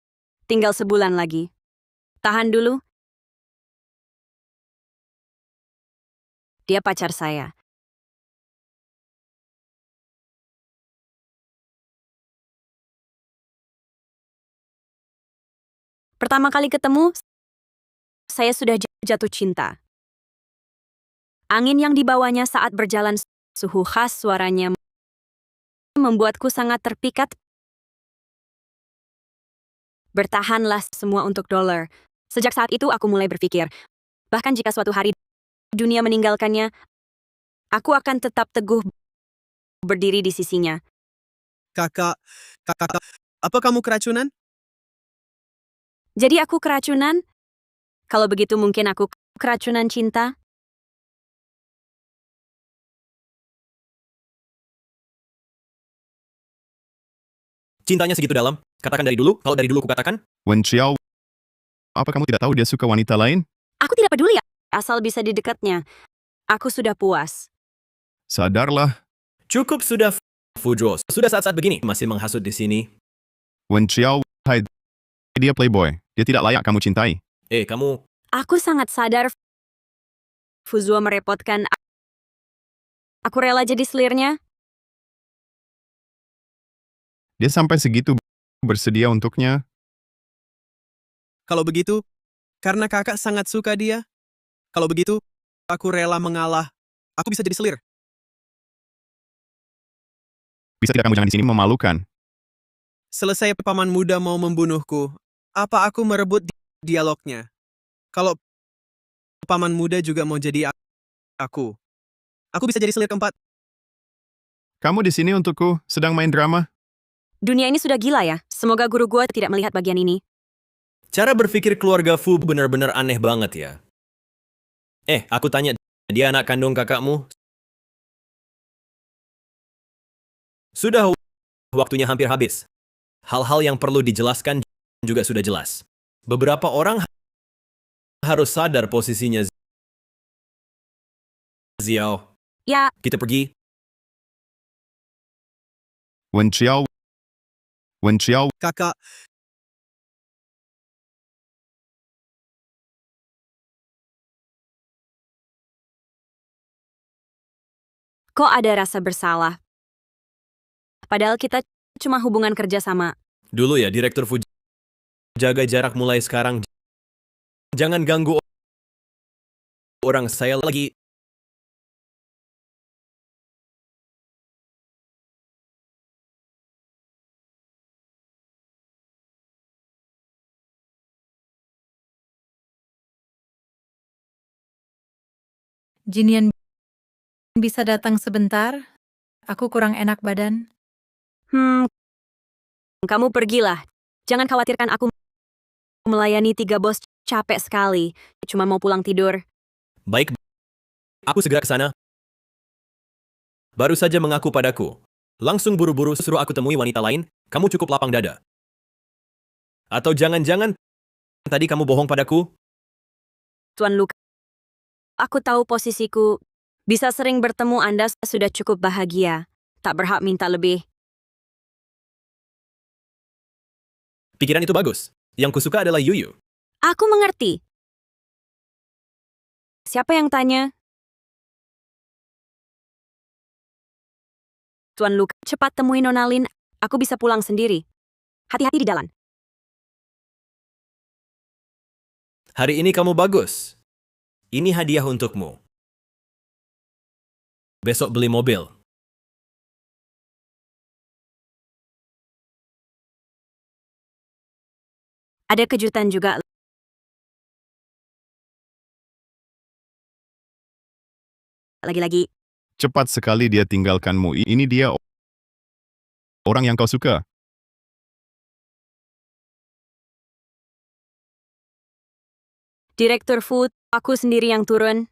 Tinggal sebulan lagi. Tahan dulu. Dia pacar saya. Pertama kali ketemu, saya sudah jatuh cinta. Angin yang dibawanya saat berjalan, suhu khas suaranya membuatku sangat terpikat. Bertahanlah semua untuk dolar. Sejak saat itu aku mulai berpikir, bahkan jika suatu hari dunia meninggalkannya, aku akan tetap teguh berdiri di sisinya. Kakak, apa kamu keracunan? Jadi aku keracunan? Kalau begitu mungkin aku keracunan cinta? Cintanya segitu dalam? Katakan dari dulu, kalau dari dulu kukatakan. Wen Xiao, apa kamu tidak tahu dia suka wanita lain? Aku tidak peduli asal bisa di dekatnya. Aku sudah puas. Sadarlah. Cukup sudah, Fuzua. Sudah saat-saat begini masih menghasut di sini. Wen Xiao, hai, dia playboy. Dia tidak layak kamu cintai. Kamu... Aku sangat sadar Fuzua merepotkan. Aku rela jadi selirnya. Dia sampai segitu bersedia untuknya. Kalau begitu, karena kakak sangat suka dia. Kalau begitu, aku rela mengalah. Aku bisa jadi selir. Bisa tidak kamu jangan di sini memalukan? Selesai paman muda mau membunuhku, apa aku merebut dialognya? Kalau paman muda juga mau jadi aku bisa jadi selir keempat. Kamu di sini untukku, sedang main drama? Dunia ini sudah gila ya. Semoga guru gua tidak melihat bagian ini. Cara berpikir keluarga Fu benar-benar aneh banget ya. Aku tanya, dia anak kandung kakakmu? Sudah waktunya hampir habis. Hal-hal yang perlu dijelaskan juga sudah jelas. Beberapa orang harus sadar posisinya. Xiao. Ya. Kita pergi. Wen Xiao. Kakak. Kok ada rasa bersalah? Padahal kita cuma hubungan kerja sama. Dulu ya, Direktur Fu. Jaga jarak mulai sekarang. Jangan ganggu orang saya lagi. Jinian bisa datang sebentar? Aku kurang enak badan. Kamu pergilah. Jangan khawatirkan aku melayani 3 bos capek sekali. Cuma mau pulang tidur. Baik. Aku segera ke sana. Baru saja mengaku padaku. Langsung buru-buru suruh aku temui wanita lain. Kamu cukup lapang dada. Atau jangan-jangan tadi kamu bohong padaku? Tuan Luka, aku tahu posisiku. Bisa sering bertemu Anda sudah cukup bahagia. Tak berhak minta lebih. Pikiran itu bagus. Yang kusuka adalah Yuyu. Aku mengerti. Siapa yang tanya? Tuan Luka, cepat temui Nona Lin. Aku bisa pulang sendiri. Hati-hati di jalan. Hari ini kamu bagus. Ini hadiah untukmu. Besok beli mobil. Ada kejutan juga. Lagi-lagi. Cepat sekali dia tinggalkanmu. Ini dia orang yang kau suka. Direktur Food, aku sendiri yang turun.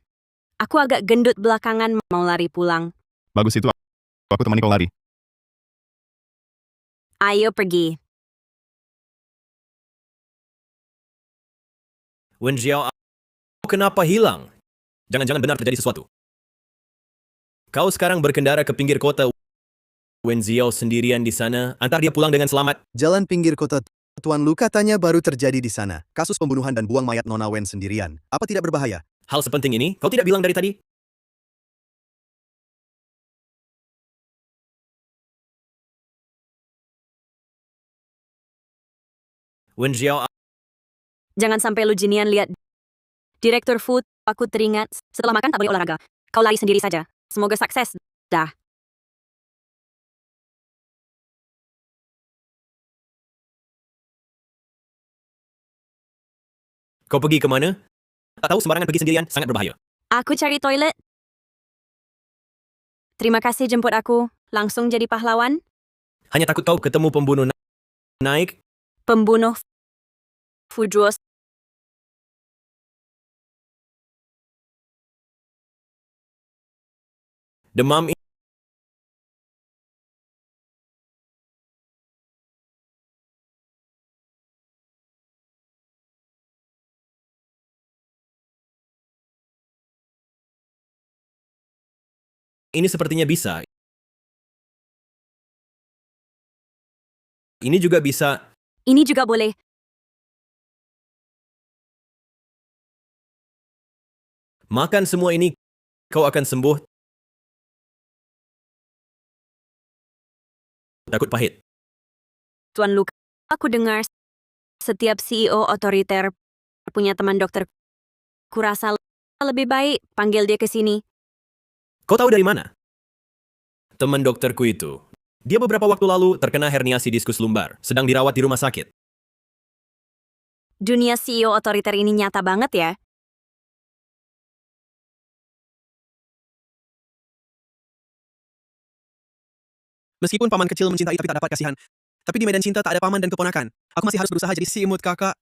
Aku agak gendut belakangan, mau lari pulang. Bagus itu. Aku temani kau lari. Ayo pergi. Wen Xiao, kenapa hilang? Jangan-jangan benar terjadi sesuatu. Kau sekarang berkendara ke pinggir kota. Wen Xiao sendirian di sana. Antar dia pulang dengan selamat. Jalan pinggir kota Tuan Lu katanya baru terjadi di sana. Kasus pembunuhan dan buang mayat Nona Wen sendirian. Apa tidak berbahaya? Hal sepenting ini, kau tidak bilang dari tadi? Wen Xiao, Jangan sampai Lu Jinian lihat. Direktur Food, aku teringat. Setelah makan tak boleh olahraga. Kau lari sendiri saja. Semoga sukses. Dah. kau pergi kemana? Tak tahu sembarangan pergi sendirian, sangat berbahaya. Aku cari toilet. Terima kasih jemput aku. Langsung jadi pahlawan. Hanya takut kau ketemu pembunuh naik. Pembunuh Fudros. Demam ini. Ini sepertinya bisa. Ini juga bisa. Ini juga boleh. Makan semua ini, kau akan sembuh. Takut pahit. Tuan Luka, aku dengar setiap CEO otoriter punya teman dokter. Kurasa lebih baik panggil dia ke sini. Kau tahu dari mana? Teman dokterku itu. Dia beberapa waktu lalu terkena herniasi diskus lumbar, sedang dirawat di rumah sakit. Dunia CEO otoriter ini nyata banget ya. Meskipun paman kecil mencintai tapi tak dapat kasihan. Tapi di medan cinta tak ada paman dan keponakan. Aku masih harus berusaha jadi si imut kakak.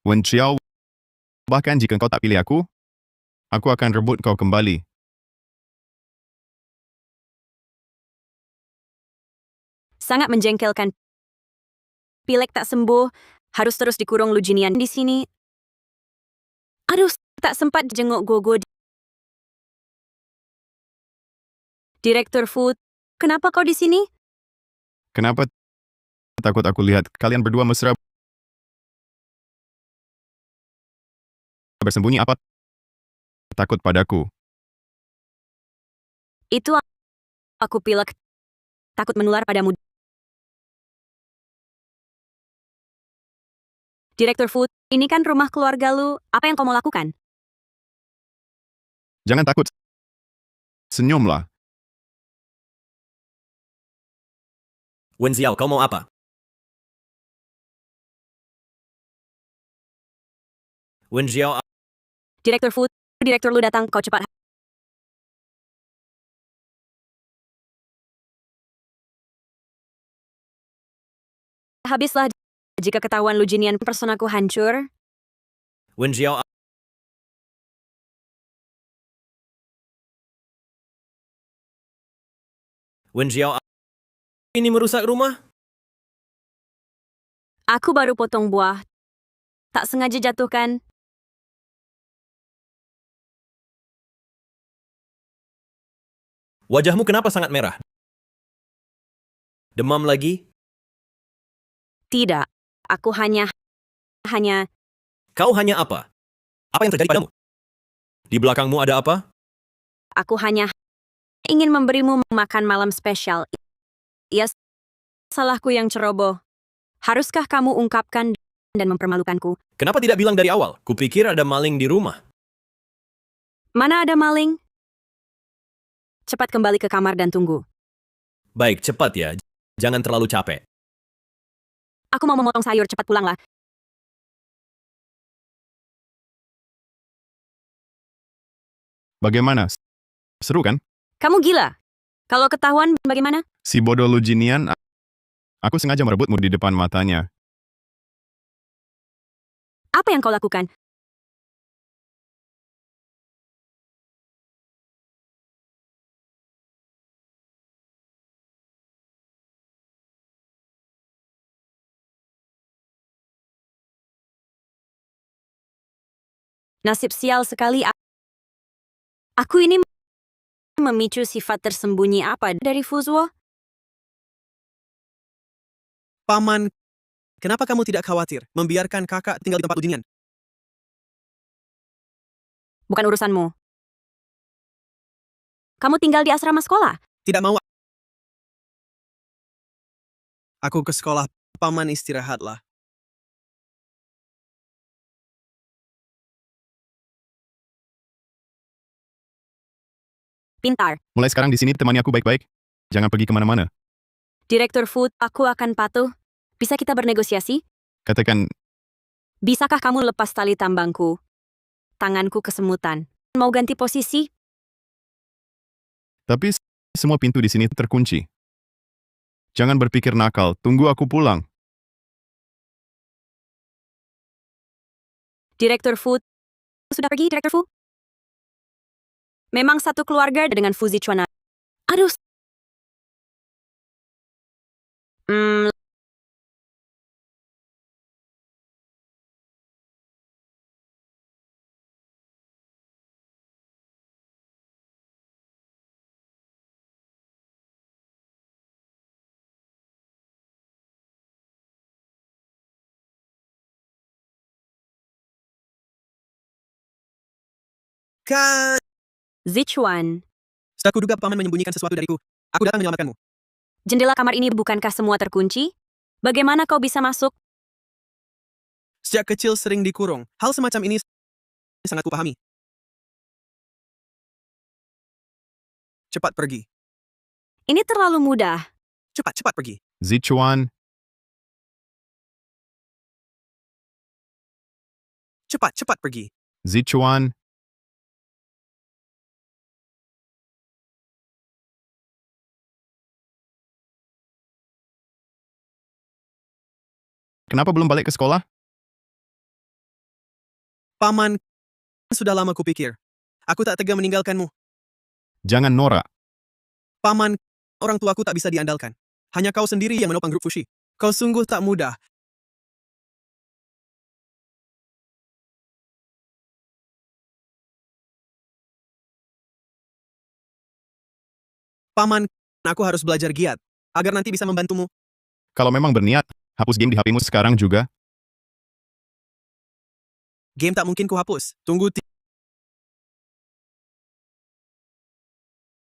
Wen Xiao, bahkan jika kau tak pilih aku akan rebut kau kembali. Sangat menjengkelkan. Pilek tak sembuh, harus terus dikurung Lu Jinian di sini. Aduh, tak sempat jenguk Gogo. Direktur Food, kenapa kau di sini? Kenapa takut aku lihat kalian berdua mesra bersembunyi apa? Takut padaku. Itu aku pilek. Takut menular padamu. Direktur Food, ini kan rumah keluarga lu. Apa yang kau mau lakukan? Jangan takut. Senyumlah. Wen Xiao, kau mau apa? Wen Xiao, Direktur Food, direktur lu datang, kau cepat. Habislah jika ketahuan Lu Jinian personaku hancur. Wen Xiao, Wen Xiao, ini merusak rumah? Aku baru potong buah. Tak sengaja jatuhkan. Wajahmu kenapa sangat merah? Demam lagi? Tidak, aku hanya... Kau hanya apa? Apa yang terjadi padamu? Di belakangmu ada apa? Aku hanya ingin memberimu makan malam spesial. Iya, salahku yang ceroboh. Haruskah kamu ungkapkan dan mempermalukanku? Kenapa tidak bilang dari awal? Kupikir ada maling di rumah. Mana ada maling? Cepat kembali ke kamar dan tunggu. Baik, cepat ya. Jangan terlalu capek. Aku mau memotong sayur, cepat pulanglah. Bagaimana? Seru kan? Kamu gila? Kalau ketahuan bagaimana? Si bodoh Lu Jinian, aku sengaja merebutmu di depan matanya. Apa yang kau lakukan? Nasib sial sekali. Aku ini memicu sifat tersembunyi apa dari Fuzwo? Paman, kenapa kamu tidak khawatir membiarkan kakak tinggal di tempat ujian? Bukan urusanmu. Kamu tinggal di asrama sekolah? Tidak mau. Aku ke sekolah, paman istirahatlah. Pintar. Mulai sekarang di sini temani aku baik-baik. Jangan pergi kemana-mana. Direktur Food, aku akan patuh. Bisa kita bernegosiasi? Katakan, Bisakah kamu lepas tali tambangku? Tanganku kesemutan. Mau ganti posisi? tapi semua pintu di sini terkunci. Jangan berpikir nakal, tunggu aku pulang. Direktur Food. Sudah pergi, Direktur Fu? Memang satu keluarga dengan Fuzi Chuan. Aduh. Kan, Zichuan. sudah kuduga paman menyembunyikan sesuatu dariku. Aku datang menyelamatkanmu. Jendela kamar ini bukankah semua terkunci? Bagaimana kau bisa masuk? Sejak kecil sering dikurung. Hal semacam ini sangat kupahami. Cepat pergi. Ini terlalu mudah. Cepat pergi. Zichuan, Cepat pergi. Zichuan, kenapa belum balik ke sekolah? Paman, sudah lama kupikir. Aku tak tega meninggalkanmu. Jangan norak. Paman, orang tuaku tak bisa diandalkan. Hanya kau sendiri yang menopang grup Fushi. Kau sungguh tak mudah. Paman, aku harus belajar giat, agar nanti bisa membantumu. Kalau memang berniat, hapus game di HP-mu sekarang juga. Game tak mungkin kuhapus. Tunggu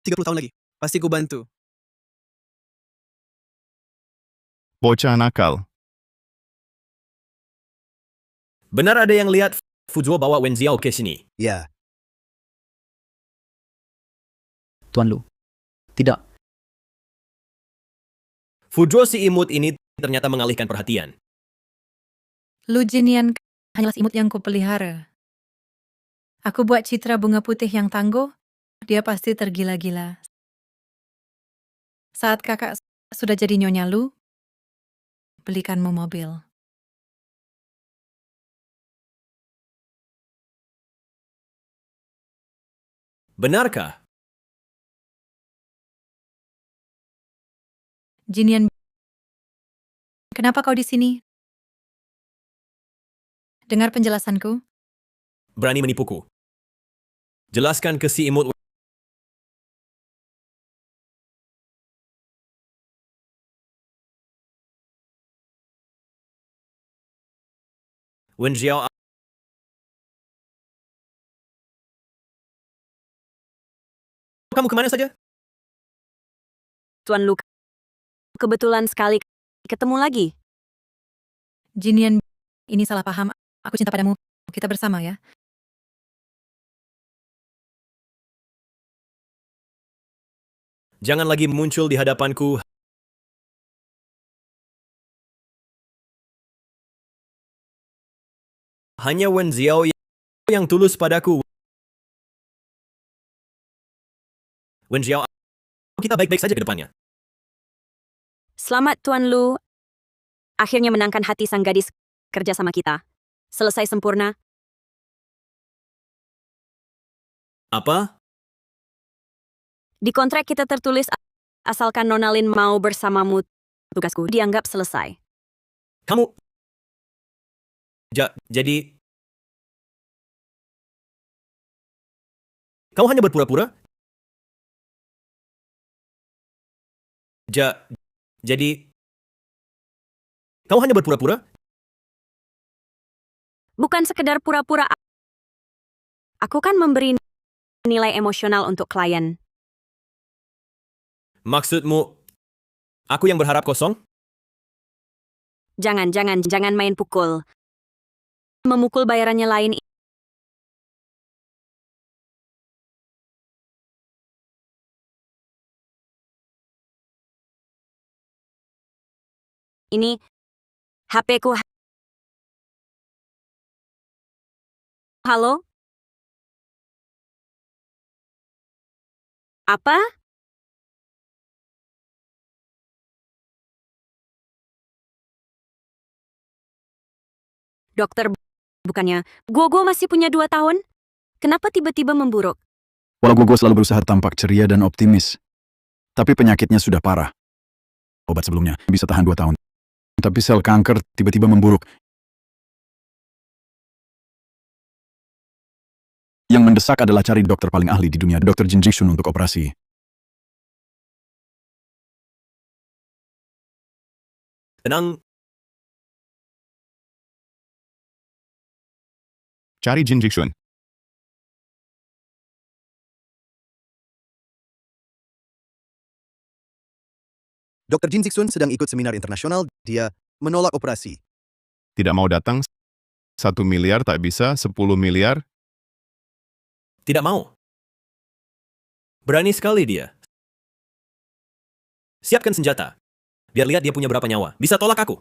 30 tahun lagi. Pasti ku bantu. Bocah nakal. Benar ada yang lihat Fuzwo bawa Wen Xiao ke sini? Ya. Tuan Lu. Tidak. Fuzwo si imut ini ternyata mengalihkan perhatian. Lu Jinian hanyalah imut yang kupelihara. Aku buat citra bunga putih yang tangguh, dia pasti tergila-gila. Saat kakak sudah jadi Nyonya Lu, belikanmu mobil. Benarkah? Jinian, kenapa kau di sini? Dengar penjelasanku. Berani menipuku. Jelaskan ke si imut Wen Xiao. Kamu kemana saja? Tuan Lu. Kebetulan sekali ketemu lagi. Jinian, ini salah paham. Aku cinta padamu. Kita bersama ya. Jangan lagi muncul di hadapanku. Hanya Wen Xiao yang tulus padaku. Wen Xiao, kita baik-baik saja ke depannya. Selamat Tuan Lu. Akhirnya menangkan hati sang gadis kerja sama kita. Selesai sempurna. Apa? Di kontrak kita tertulis asalkan Nona Lin mau bersamamu, tugasku dianggap selesai. Kamu... Jadi... Kamu hanya berpura-pura? Jadi... Kamu hanya berpura-pura? Bukan sekedar pura-pura. Aku kan memberi nilai emosional untuk klien. Maksudmu, aku yang berharap kosong? Jangan main pukul. Memukul bayarannya lain. Ini HP-ku. Halo? Apa? Dokter, bukannya Gogo masih punya 2 tahun? Kenapa tiba-tiba memburuk? Walau Gogo selalu berusaha tampak ceria dan optimis. Tapi penyakitnya sudah parah. Obat sebelumnya bisa tahan 2 tahun. Tapi sel kanker tiba-tiba memburuk. Yang mendesak adalah cari dokter paling ahli di dunia, Dr. Jin Jixun untuk operasi. Tenang. Cari Jin Jixun. Dr. Jin Jixun sedang ikut seminar internasional, dia menolak operasi. Tidak mau datang, 1 miliar tak bisa, 10 miliar. Tidak mau. Berani sekali dia. Siapkan senjata. Biar lihat dia punya berapa nyawa. Bisa tolak aku.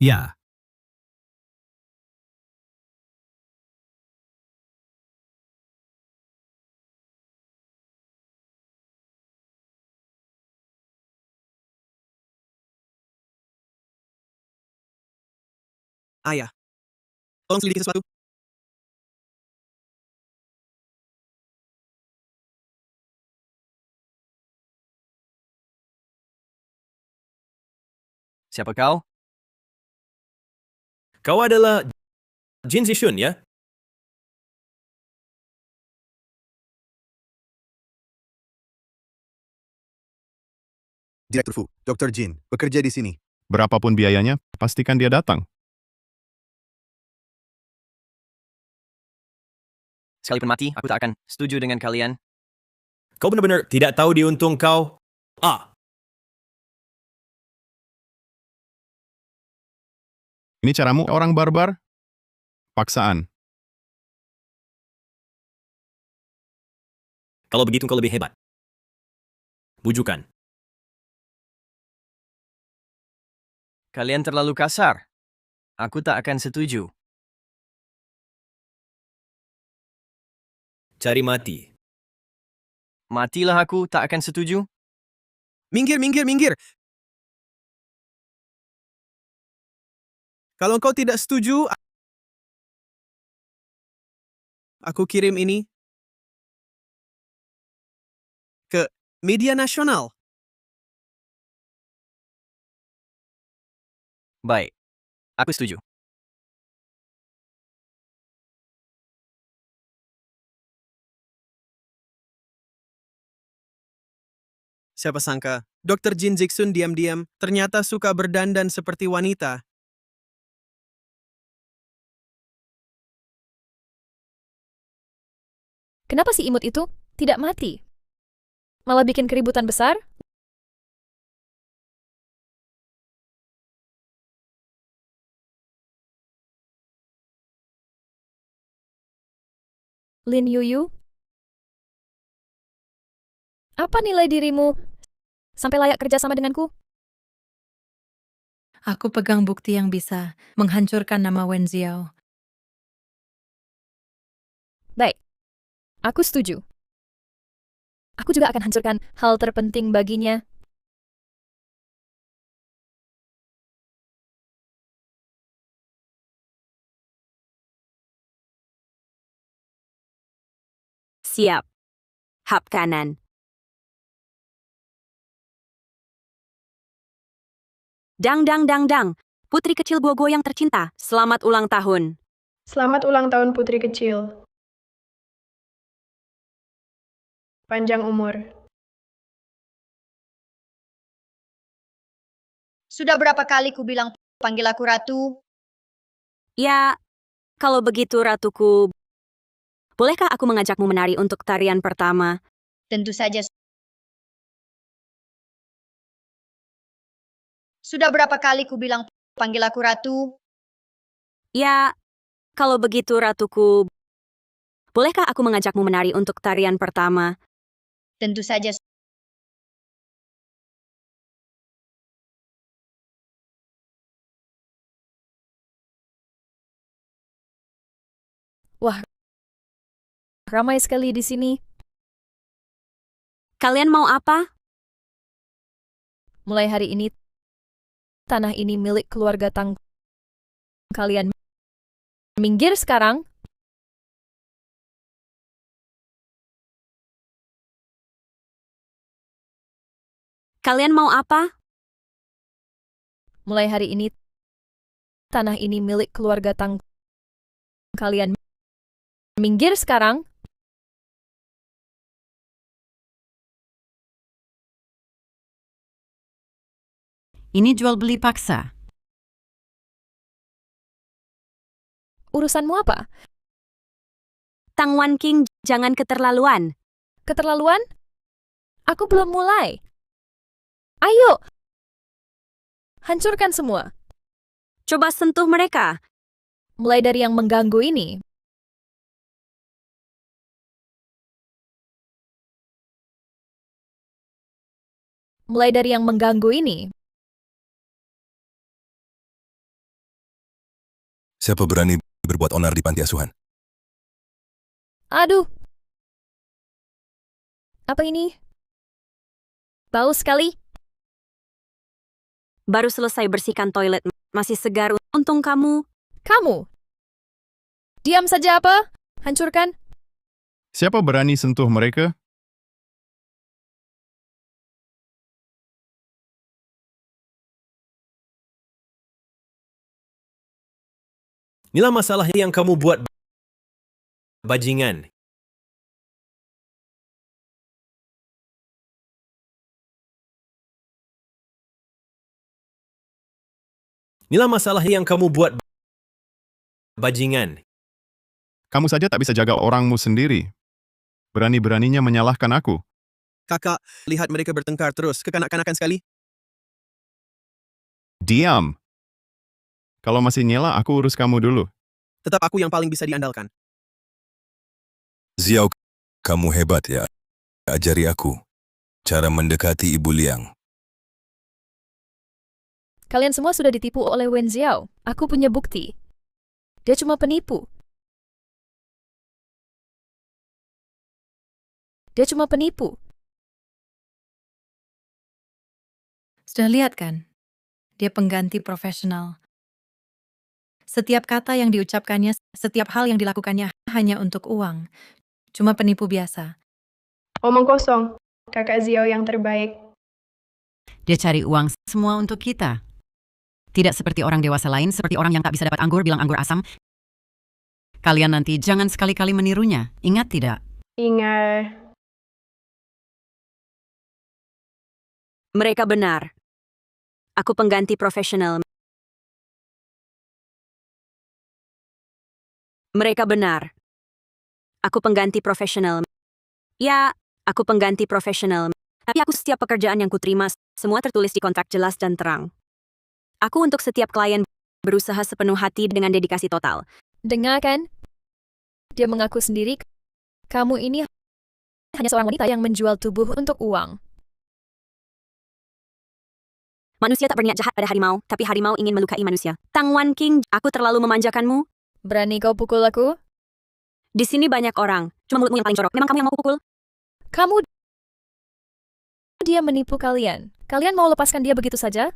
Ya. Ayah, tolong selidiki sesuatu. Siapa kau? Kau adalah Jin Zishun, ya? Direktur Fu, Dr. Jin, bekerja di sini. Berapapun biayanya, pastikan dia datang. Sekalipun mati, aku tak akan setuju dengan kalian. Kau benar-benar tidak tahu diuntung kau. Ini caramu orang barbar? Paksaan. Kalau begitu kau lebih hebat. Bujukan. Kalian terlalu kasar. Aku tak akan setuju. Cari mati. Matilah aku, tak akan setuju. Minggir. Kalau kau tidak setuju, aku kirim ini ke media nasional. Baik. Aku setuju. Siapa sangka, Dr. Jin Jixun diam-diam ternyata suka berdandan seperti wanita. Kenapa si imut itu tidak mati? Malah bikin keributan besar? Lin Yuyu? Apa nilai dirimu sampai layak kerja sama denganku? Aku pegang bukti yang bisa menghancurkan nama Wen Xiao. Baik, aku setuju. Aku juga akan hancurkan hal terpenting baginya. Siap. Hap kanan. Dang dang dang dang. Putri kecil Bogo yang tercinta, selamat ulang tahun. Selamat ulang tahun putri kecil. Panjang umur. Sudah berapa kali ku bilang panggil aku Ratu? Ya, kalau begitu ratuku, bolehkah aku mengajakmu menari untuk tarian pertama? Tentu saja. Sudah berapa kali ku bilang panggil aku Ratu? Ya, kalau begitu ratuku, bolehkah aku mengajakmu menari untuk tarian pertama? Tentu saja. Wah, ramai sekali di sini. Kalian mau apa? Mulai hari ini, tanah ini milik keluarga Tang. Kalian minggir sekarang. Kalian mau apa? Mulai hari ini, tanah ini milik keluarga Tang. Kalian minggir sekarang. Ini jual beli paksa. Urusanmu apa? Tang Wan King, jangan keterlaluan. Keterlaluan? Aku belum mulai. Ayo! Hancurkan semua. Coba sentuh mereka. Mulai dari yang mengganggu ini. Mulai dari yang mengganggu ini. Siapa berani berbuat onar di panti asuhan? Aduh. Apa ini? Bau sekali. Baru selesai bersihkan toilet, masih segar. Untung kamu. Kamu? Diam saja apa? Hancurkan. Siapa berani sentuh mereka? Inilah masalah yang kamu buat, bajingan. Inilah masalah yang kamu buat, bajingan. Kamu saja tak bisa jaga orangmu sendiri. Berani-beraninya menyalahkan aku. Kakak, lihat mereka bertengkar terus, kekanak-kanakan sekali. Diam. Kalau masih nyela, aku urus kamu dulu. Tetap aku yang paling bisa diandalkan. Xiao, kamu hebat ya. Ajari aku cara mendekati Ibu Liang. Kalian semua sudah ditipu oleh Wen Xiao. Aku punya bukti. Dia cuma penipu. Dia cuma penipu. Sudah lihat kan? Dia pengganti profesional. Setiap kata yang diucapkannya, setiap hal yang dilakukannya hanya untuk uang. Cuma penipu biasa. Omong kosong. Kakak Xiao yang terbaik. Dia cari uang semua untuk kita. Tidak seperti orang dewasa lain, seperti orang yang tak bisa dapat anggur bilang anggur asam. Kalian nanti jangan sekali-kali menirunya. Ingat tidak? Ingat. Mereka benar. Aku pengganti profesional. Mereka benar. Aku pengganti profesional. Ya, aku pengganti profesional. Tapi aku setiap pekerjaan yang kuterima, semua tertulis di kontrak jelas dan terang. Aku untuk setiap klien berusaha sepenuh hati dengan dedikasi total. Dengar kan? Dia mengaku sendiri Kamu ini hanya seorang wanita yang menjual tubuh untuk uang. Manusia tak berniat jahat pada harimau, tapi harimau ingin melukai manusia. Tang Wan King, aku terlalu memanjakanmu? Berani kau pukul aku? Di sini banyak orang, cuma mulutmu yang paling jorok. Memang kamu yang mau pukul? Kamu... Dia menipu kalian. Kalian mau lepaskan dia begitu saja?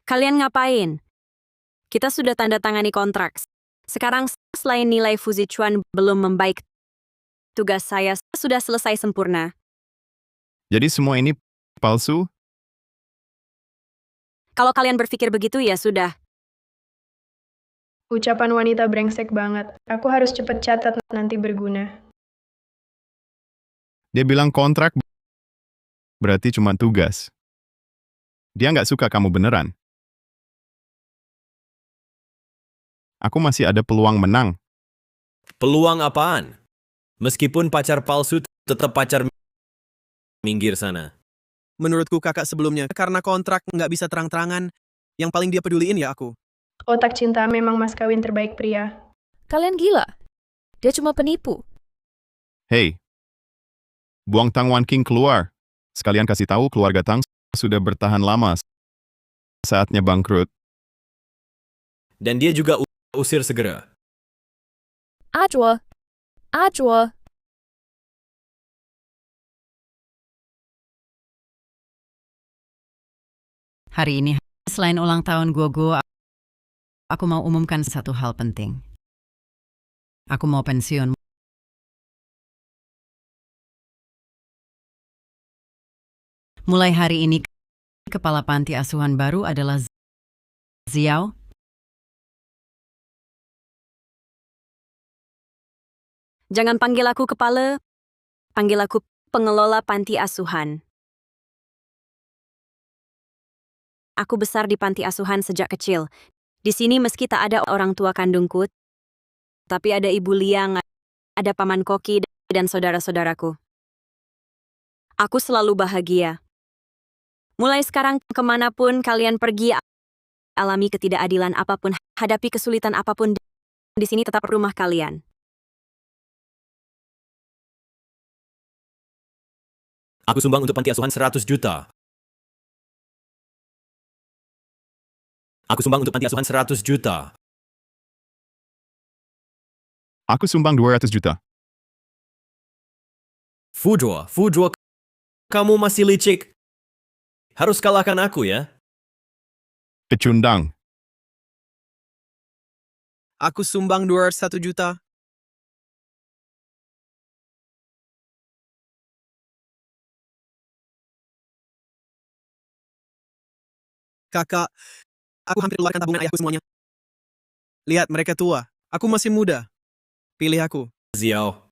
Kalian ngapain? Kita sudah tanda tangani kontrak. Sekarang selain nilai Fuzichuan belum membaik, tugas saya sudah selesai sempurna. Jadi semua ini palsu? Kalau kalian berpikir begitu ya sudah. Ucapan wanita brengsek banget. Aku harus cepet catat nanti berguna. Dia bilang kontrak berarti cuma tugas. Dia nggak suka kamu beneran. Aku masih ada peluang menang. Peluang apaan? Meskipun pacar palsu, tetap pacar. Minggir sana. Menurutku kakak sebelumnya, karena kontrak nggak bisa terang-terangan, yang paling dia peduliin ya aku. Otak cinta memang mas kawin terbaik pria. Kalian gila. Dia cuma penipu. Hey, buang Tang Wan King keluar. Sekalian kasih tahu keluarga Tang sudah bertahan lama. Saatnya bangkrut. Dan dia juga usir segera. Ajwa. Ajwa. Hari ini, selain ulang tahun Gogo, aku mau umumkan satu hal penting. Aku mau pensiun. Mulai hari ini, kepala panti asuhan baru adalah Xiao. Jangan panggil aku kepala, panggil aku pengelola panti asuhan. Aku besar di panti asuhan sejak kecil. Di sini meski tak ada orang tua kandungku, tapi ada Ibu Liang, ada Paman Koki, dan saudara-saudaraku. Aku selalu bahagia. Mulai sekarang, kemanapun kalian pergi, alami ketidakadilan apapun, hadapi kesulitan apapun, di sini tetap rumah kalian. Aku sumbang untuk panti asuhan 100 juta. Aku sumbang untuk panti asuhan 100 juta. Aku sumbang 200 juta. Fudro, kamu masih licik. Harus kalahkan aku ya. Pecundang. Aku sumbang 201 juta. Kakak, aku hampir keluarkan tabungan ayahku semuanya. Lihat, mereka tua. Aku masih muda. Pilih aku. Xiao,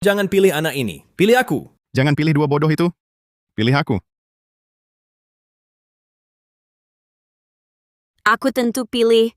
jangan pilih anak ini. Pilih aku. Jangan pilih dua bodoh itu. Pilih aku. Aku tentu pilih